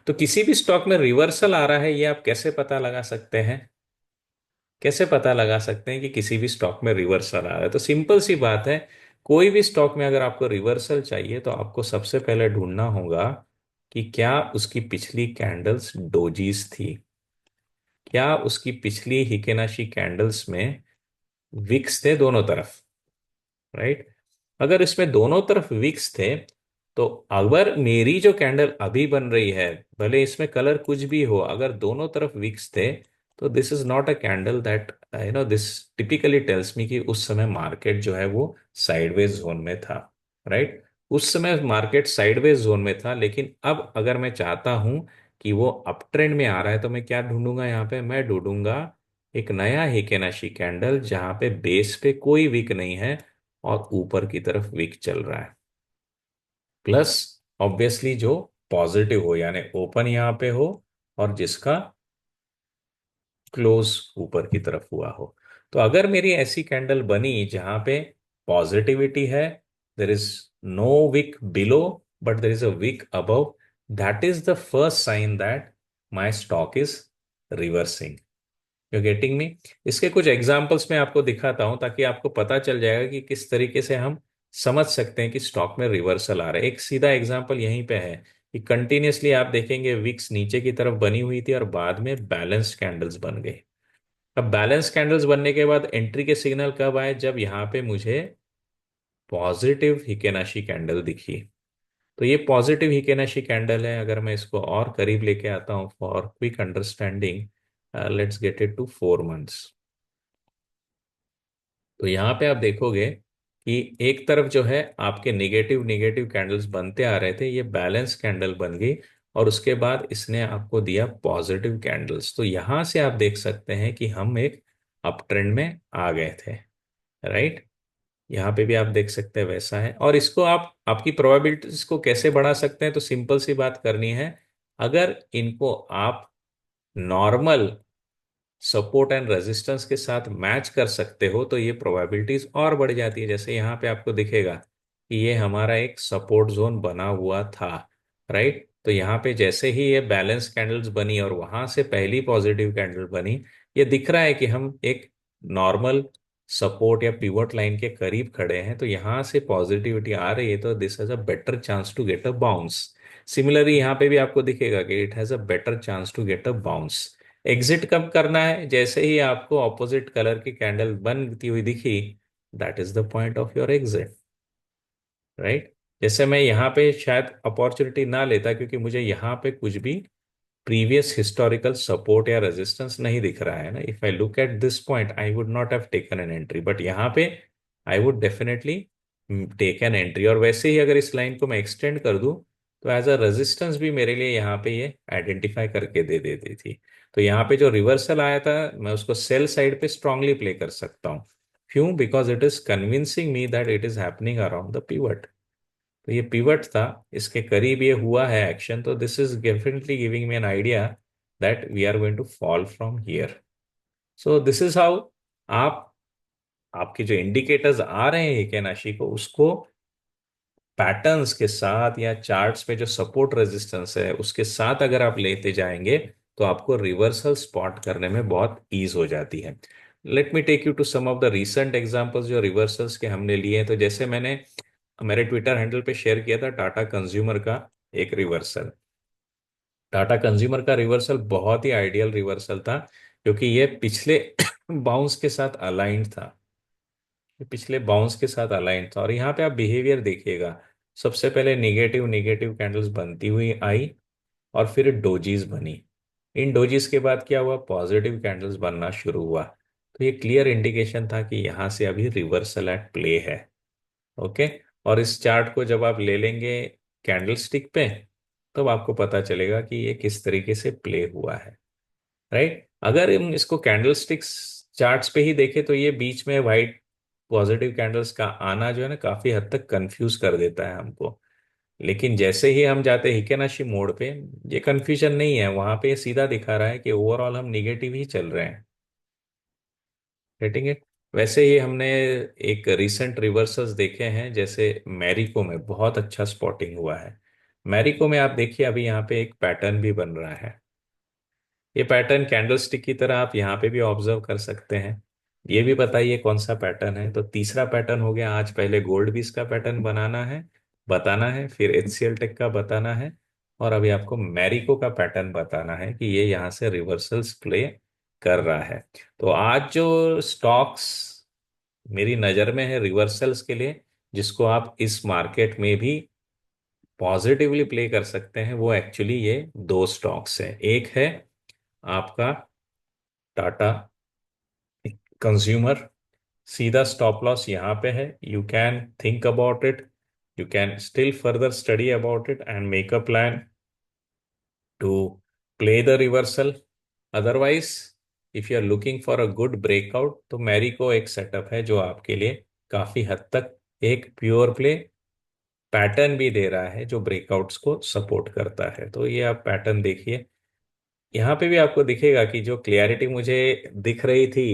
Speaker 1: तो किसी भी स्टॉक में रिवर्सल आ रहा है ये आप कैसे पता लगा सकते हैं? कैसे पता लगा सकते हैं कि किसी भी स्टॉक में रिवर्सल आ रहा है? तो सिंपल सी बात है, कोई भी स्टॉक में अगर आपको रिवर्सल चाहिए तो आपको सबसे पहले ढूंढना होगा कि क्या उसकी पिछली कैंडल्स डोजीज थी। क्या उसकी पिछली हिकेनाशी कैंडल्स में विक्स थे दोनों तरफ, राइट? अगर इसमें दोनों तरफ विक्स थे, तो अगर मेरी जो कैंडल अभी बन रही है, भले इसमें कलर कुछ भी हो, अगर दोनों तरफ विक्स थे, तो this is not a candle that this typically tells me कि उस समय मार्केट जो है वो साइडवेज जोन में था, राइट? उस समय मार्केट साइडवेज जोन में था, लेकिन अब अगर मैं चाहता हूं कि वो अप ट्रेंड में आ रहा है, तो मैं क्या ढूंढूंगा? यहाँ पे मैं ढूंढूंगा एक नया हेकेनाशी कैंडल जहां पे बेस पे कोई विक नहीं है और ऊपर की तरफ विक चल रहा है, प्लस ऑब्वियसली जो पॉजिटिव हो, यानी ओपन यहां पे हो और जिसका क्लोज ऊपर की तरफ हुआ हो। तो अगर मेरी ऐसी कैंडल बनी जहां पे पॉजिटिविटी है, there is no wick below but there is a wick above, that is the first sign that my stock is reversing. You getting me? इसके कुछ एग्जांपल्स मैं आपको दिखाता हूं ताकि आपको पता चल जाएगा कि किस तरीके से हम समझ सकते हैं कि स्टॉक में रिवर्सल आ रहा है। एक सीधा एग्जांपल यहीं पे है कि कंटिन्यूअसली आप देखेंगे विक्स नीचे की तरफ बनी हुई थी और बाद में बैलेंस कैंडल्स बन गई। अब बैलेंस कैंडल्स बनने के बाद एंट्री के सिग्नल कब आए? जब यहाँ पे मुझे पॉजिटिव हिकेनाशी कैंडल दिखी। तो ये पॉजिटिव हिकेनाशी कैंडल है। अगर मैं इसको और करीब लेके आता हूँ for quick understanding, let's get it to 4 months. तो यहाँ पे आप देखोगे कि एक तरफ जो है आपके निगेटिव निगेटिव कैंडल्स बनते आ रहे थे, ये बैलेंस कैंडल बन गई और उसके बाद इसने आपको दिया पॉजिटिव कैंडल्स। तो यहाँ से आप देख सकते हैं कि हम एक अप ट्रेंड में आ गए थे, राइट? यहाँ पे भी आप देख सकते हैं वैसा है। और इसको आप आपकी प्रोबेबिलिटीज को कैसे बढ़ा सकते हैं? तो सिंपल सी बात करनी है, अगर इनको आप नॉर्मल सपोर्ट एंड रेजिस्टेंस के साथ मैच कर सकते हो तो ये प्रोबेबिलिटीज और बढ़ जाती है। जैसे यहाँ पे आपको दिखेगा कि ये हमारा एक सपोर्ट जोन बना हुआ था, राइट? तो यहाँ पे जैसे ही ये बैलेंस कैंडल्स बनी और वहां से पहली पॉजिटिव कैंडल बनी, ये दिख रहा है कि हम एक नॉर्मल सपोर्ट या पिवट लाइन के करीब खड़े हैं। तो यहाँ से पॉजिटिविटी आ रही है, तो this has a better chance to get a bounce. Similarly यहाँ पे भी आपको दिखेगा कि it has a better chance to get a bounce. Exit कब करना है? जैसे ही आपको ऑपोजिट कलर की कैंडल बनती हुई दिखी, that is the point of your exit, right? जैसे मैं यहाँ पे शायद अपॉर्चुनिटी ना लेता क्योंकि मुझे यहाँ पे कुछ भी प्रीवियस हिस्टोरिकल सपोर्ट या रेजिस्टेंस नहीं दिख रहा है ना। If I look at this point I would not have taken an entry, but यहाँ पे I would definitely take an entry. और वैसे ही अगर इस लाइन को मैं एक्सटेंड कर दूं, तो एज अ रेजिस्टेंस भी मेरे लिए यहाँ पे ये आइडेंटिफाई करके दे देती थी। तो यहाँ पे जो रिवर्सल आया था, मैं उसको सेल साइड पे स्ट्रांगली प्ले कर सकता हूँ। क्यों? Because it is convincing me that it is happening around the pivot. तो ये पिवट था, इसके करीब ये हुआ है एक्शन, तो this is definitely giving me an idea that we are going to fall from here. So this is how आप आपके जो इंडिकेटर्स आ रहे हैं केनाशी को, उसको पैटर्न्स के साथ या चार्ट्स पे जो सपोर्ट रेजिस्टेंस है उसके साथ अगर आप लेते जाएंगे, तो आपको रिवर्सल स्पॉट करने में बहुत ईज हो जाती है। Let me take you to some of the recent examples जो रिवर्सल्स के हमने लिए हैं। तो जैसे मैंने मेरे ट्विटर हैंडल पे शेयर किया था टाटा कंज्यूमर का एक रिवर्सल। टाटा कंज्यूमर का रिवर्सल बहुत ही आइडियल रिवर्सल था क्योंकि ये पिछले बाउंस के साथ अलाइंड था। ये पिछले बाउंस के साथ अलाइंड था और यहाँ पे आप बिहेवियर देखिएगा। सबसे पहले निगेटिव निगेटिव कैंडल्स बनती हुई आई और फिर डोजीज बनी। इन डोजीज के बाद क्या हुआ? पॉजिटिव कैंडल्स बनना शुरू हुआ। तो ये क्लियर इंडिकेशन था कि यहाँ से अभी रिवर्सल एट प्ले है। ओके। और इस चार्ट को जब आप ले लेंगे कैंडल स्टिक पे, तब आपको पता चलेगा कि ये किस तरीके से प्ले हुआ है, राइट? अगर हम इसको कैंडल स्टिक्स चार्ट्स पे ही देखें तो ये बीच में वाइट पॉजिटिव कैंडल्स का आना जो है ना, काफी हद तक कंफ्यूज कर देता है हमको। लेकिन जैसे ही हम जाते हैं हिकेनाशी मोड पे, ये कंफ्यूजन नहीं है, वहां पे ये सीधा दिखा रहा है कि ओवरऑल हम निगेटिव ही चल रहे हैं। Getting it? वैसे ही हमने एक रिसेंट रिवर्सल्स देखे हैं, जैसे मैरिको में बहुत अच्छा स्पॉटिंग हुआ है। मैरिको में आप देखिए अभी यहाँ पे एक पैटर्न भी बन रहा है। ये पैटर्न कैंडलस्टिक की तरह आप यहाँ पे भी ऑब्जर्व कर सकते हैं। ये भी बताइए कौन सा पैटर्न है? तो तीसरा पैटर्न हो गया। आज पहले गोल्ड बीस का पैटर्न बनाना है, बताना है, फिर एचसीएल टेक का बताना है, और अभी आपको मैरिको का पैटर्न बताना है कि ये यहाँ से रिवर्सल्स प्ले कर रहा है। तो आज जो स्टॉक्स मेरी नज़र में है रिवर्सल्स के लिए, जिसको आप इस मार्केट में भी पॉजिटिवली प्ले कर सकते हैं, वो एक्चुअली ये दो स्टॉक्स हैं। एक है आपका टाटा कंज्यूमर, सीधा स्टॉप लॉस यहाँ पे है। You can think about it, you can still further study about it and make a plan to play the reversal. Otherwise if you are looking for a good breakout, तो मैरिको एक setup है जो आपके लिए काफी हद तक एक प्योर प्ले पैटर्न भी दे रहा है, जो ब्रेकआउट्स को सपोर्ट करता है। तो ये आप पैटर्न देखिए, यहाँ पे भी आपको दिखेगा कि जो क्लियरिटी मुझे दिख रही थी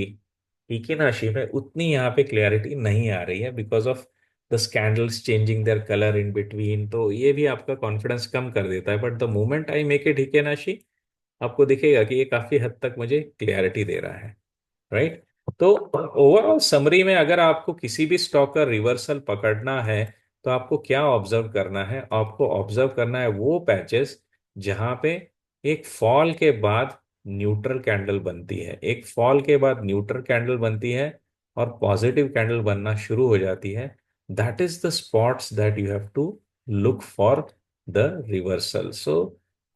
Speaker 1: इकिनाशी में, उतनी यहाँ पे क्लियरिटी नहीं आ रही है, because of the candles changing their colour in between. तो ये भी आपका कॉन्फिडेंस कम कर देता है। But the moment I make it heikin ashi, आपको दिखेगा कि ये काफी हद तक मुझे क्लियरिटी दे रहा है, राइट। तो ओवरऑल समरी में अगर आपको किसी भी स्टॉक का रिवर्सल पकड़ना है, तो आपको क्या ऑब्जर्व करना है? आपको ऑब्जर्व करना है वो पैचेस जहां पे एक फॉल के बाद न्यूट्रल कैंडल बनती है, एक फॉल के बाद न्यूट्रल कैंडल बनती है और पॉजिटिव कैंडल बनना शुरू हो जाती है। That is the spots that you have to look for the reversal. So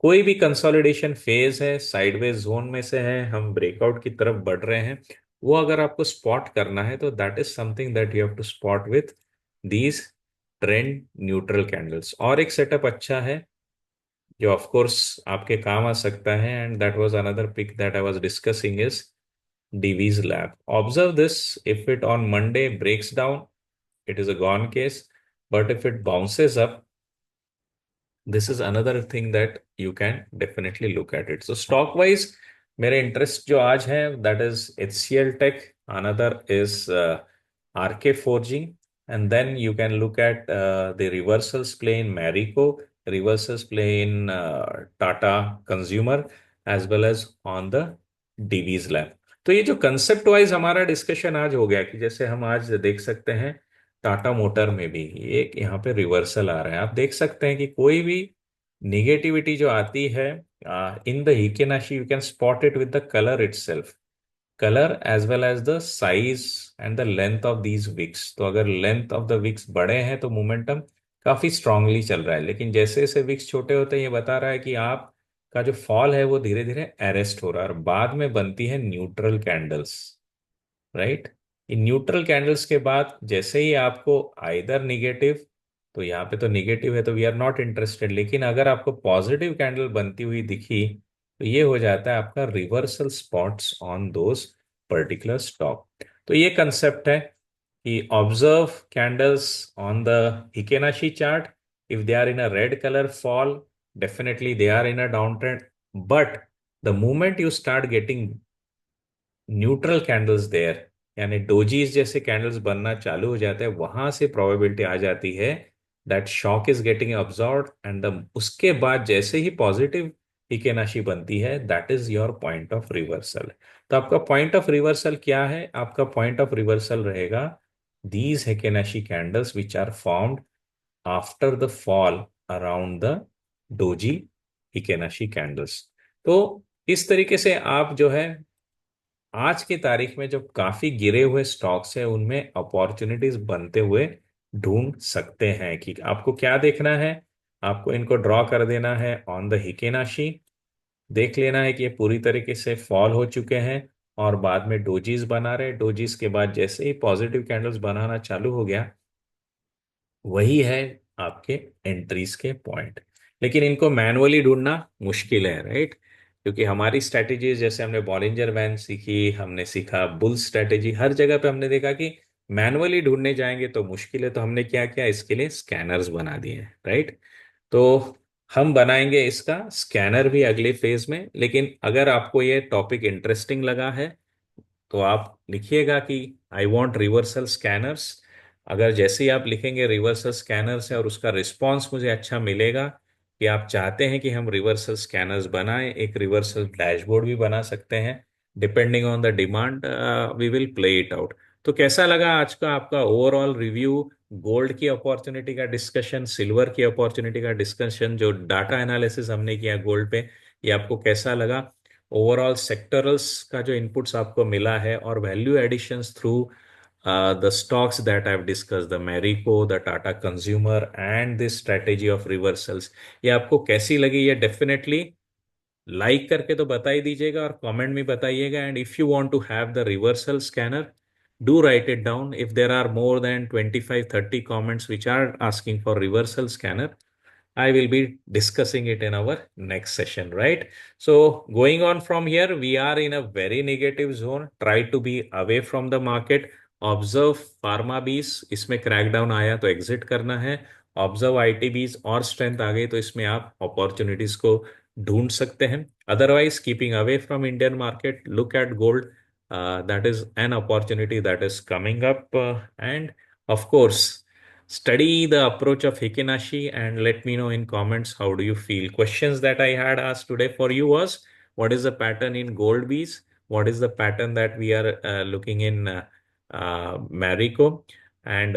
Speaker 1: कोई भी कंसोलिडेशन फेज है, साइडवेज जोन में से है, हम ब्रेकआउट की तरफ बढ़ रहे हैं, वो अगर आपको स्पॉट करना है, तो that is something that you have to spot with these trend neutral candles. और एक सेटअप अच्छा है जो ऑफ कोर्स आपके काम आ सकता है, and that was another pick that I was discussing, is Divi's lab. Observe this: if it on Monday breaks down, it is a gone case. But if it bounces up, this is another thing that you can definitely look at it. So stock wise, मेरे interest जो आज है, that is HCL Tech, another is RK Forging, and then you can look at the reversals play in Marico, reversals play in Tata Consumer, as well as on the DV's Lab. तो ये जो concept wise हमारा discussion आज हो गया, कि जैसे हम आज देख सकते हैं टाटा मोटर में भी एक यहाँ पे रिवर्सल आ रहा है। आप देख सकते हैं कि कोई भी निगेटिविटी जो आती है in the Hikinashi, you can spot it with the colour itself, colour as well as the size and the length of these wicks. तो अगर लेंथ ऑफ द विक्स बड़े हैं तो मोमेंटम काफी स्ट्रांगली चल रहा है, लेकिन जैसे जैसे विक्स छोटे होते हैं, ये बता रहा है कि आप का जो फॉल है वो धीरे धीरे अरेस्ट हो रहा है, और बाद में बनती है neutral candles, right. In neutral candles के बाद जैसे ही आपको आइदर निगेटिव, तो यहाँ पे तो निगेटिव है तो वी आर नॉट इंटरेस्टेड, लेकिन अगर आपको पॉजिटिव कैंडल बनती हुई दिखी, तो ये हो जाता है आपका reversal spots on those particular stock. तो ये कंसेप्ट है कि observe candles on the Hikinashi chart. If they are in a red colour fall, definitely they are in a downtrend, but the moment you start getting neutral candles there, यानी dojis जैसे candles बनना चालू हो जाते हैं, वहां से probability आ जाती है that shock is getting absorb, and उसके बाद जैसे ही पॉजिटिव Hikinashi बनती है, that is your point of reversal. तो आपका पॉइंट ऑफ रिवर्सल क्या है? आपका पॉइंट ऑफ रिवर्सल रहेगा these Hikinashi candles which are formed after the fall around the doji Hikinashi candles. तो इस तरीके से आप जो है आज की तारीख में जो काफी गिरे हुए स्टॉक्स है, उनमें अपॉर्चुनिटीज बनते हुए ढूंढ सकते हैं। कि आपको क्या देखना है? आपको इनको ड्रॉ कर देना है ऑन द Hikinashi, देख लेना है कि ये पूरी तरीके से फॉल हो चुके हैं और बाद में डोजीज बना रहे। डोजीज के बाद जैसे ही पॉजिटिव कैंडल्स बनाना चालू हो गया, वही है आपके एंट्रीज के पॉइंट। लेकिन इनको मैनुअली ढूंढना मुश्किल है, राइट। क्योंकि हमारी स्ट्रैटेजीज, जैसे हमने बॉलिंजर बैंड सीखी, हमने सीखा बुल स्ट्रैटेजी, हर जगह पे हमने देखा कि मैनुअली ढूंढने जाएंगे तो मुश्किल है। तो हमने क्या किया, इसके लिए स्कैनर्स बना दिए, राइट। तो हम बनाएंगे इसका स्कैनर भी अगले फेज में। लेकिन अगर आपको ये टॉपिक इंटरेस्टिंग लगा है, तो आप लिखिएगा कि आई वॉन्ट रिवर्सल स्कैनर्स। अगर जैसे ही आप लिखेंगे रिवर्सल स्कैनर्स है और उसका रिस्पॉन्स मुझे अच्छा मिलेगा कि आप चाहते हैं कि हम रिवर्सल स्कैनर्स बनाएं, एक रिवर्सल डैशबोर्ड भी बना सकते हैं, depending on the demand we will play it out. तो कैसा लगा आज का आपका ओवरऑल रिव्यू? गोल्ड की अपॉर्चुनिटी का डिस्कशन, सिल्वर की अपॉर्चुनिटी का डिस्कशन, जो डाटा एनालिसिस हमने किया गोल्ड पे, ये आपको कैसा लगा? ओवरऑल सेक्टरल्स का जो इनपुट्स आपको मिला है और value additions through the stocks that I've discussed, the Marico, the Tata Consumer, and this strategy of reversals, ये आपको कैसी लगी? ये डेफिनेटली लाइक करके तो बता ही दीजिएगा और कमेंट में बताइएगा. And if you want to have the reversal scanner, do write it down. If there are more than 25-30 comments which are asking for reversal scanner, I will be discussing it in our next session, right? So going on from here, we are in a very negative zone. Try to be away from the market. Observe pharma bees. इसमें crackdown आया तो exit करना है. Observe IT बीज और strength आ गई तो इसमें आप अपॉर्चुनिटीज को ढूंढ सकते हैं. Otherwise keeping away from Indian market, look at gold. That is an opportunity that is coming up. And of course, study the approach of Hikinashi and let me know in comments how do you feel. Questions that I had asked today for you was, what is the pattern in gold bees? What is the pattern that we are looking in Marico? And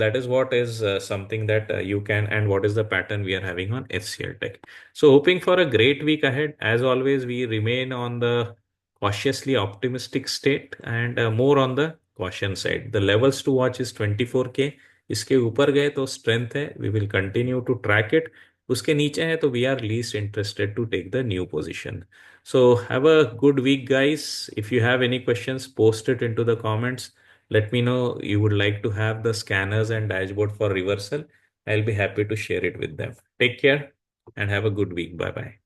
Speaker 1: that is what is something that you can, and what is the pattern we are having on HCL Tech. So hoping for a great week ahead. As always, we remain on the cautiously optimistic state and more on the caution side. The levels to watch is 24K. इसके ऊपर गए तो strength है, we will continue to track it. उसके नीचे है तो we are least interested to take the new position. So have a good week, guys. If you have any questions, post it into the comments. Let me know you would like to have the scanners and dashboard for reversal. I'll be happy to share it with them. Take care and have a good week. Bye bye.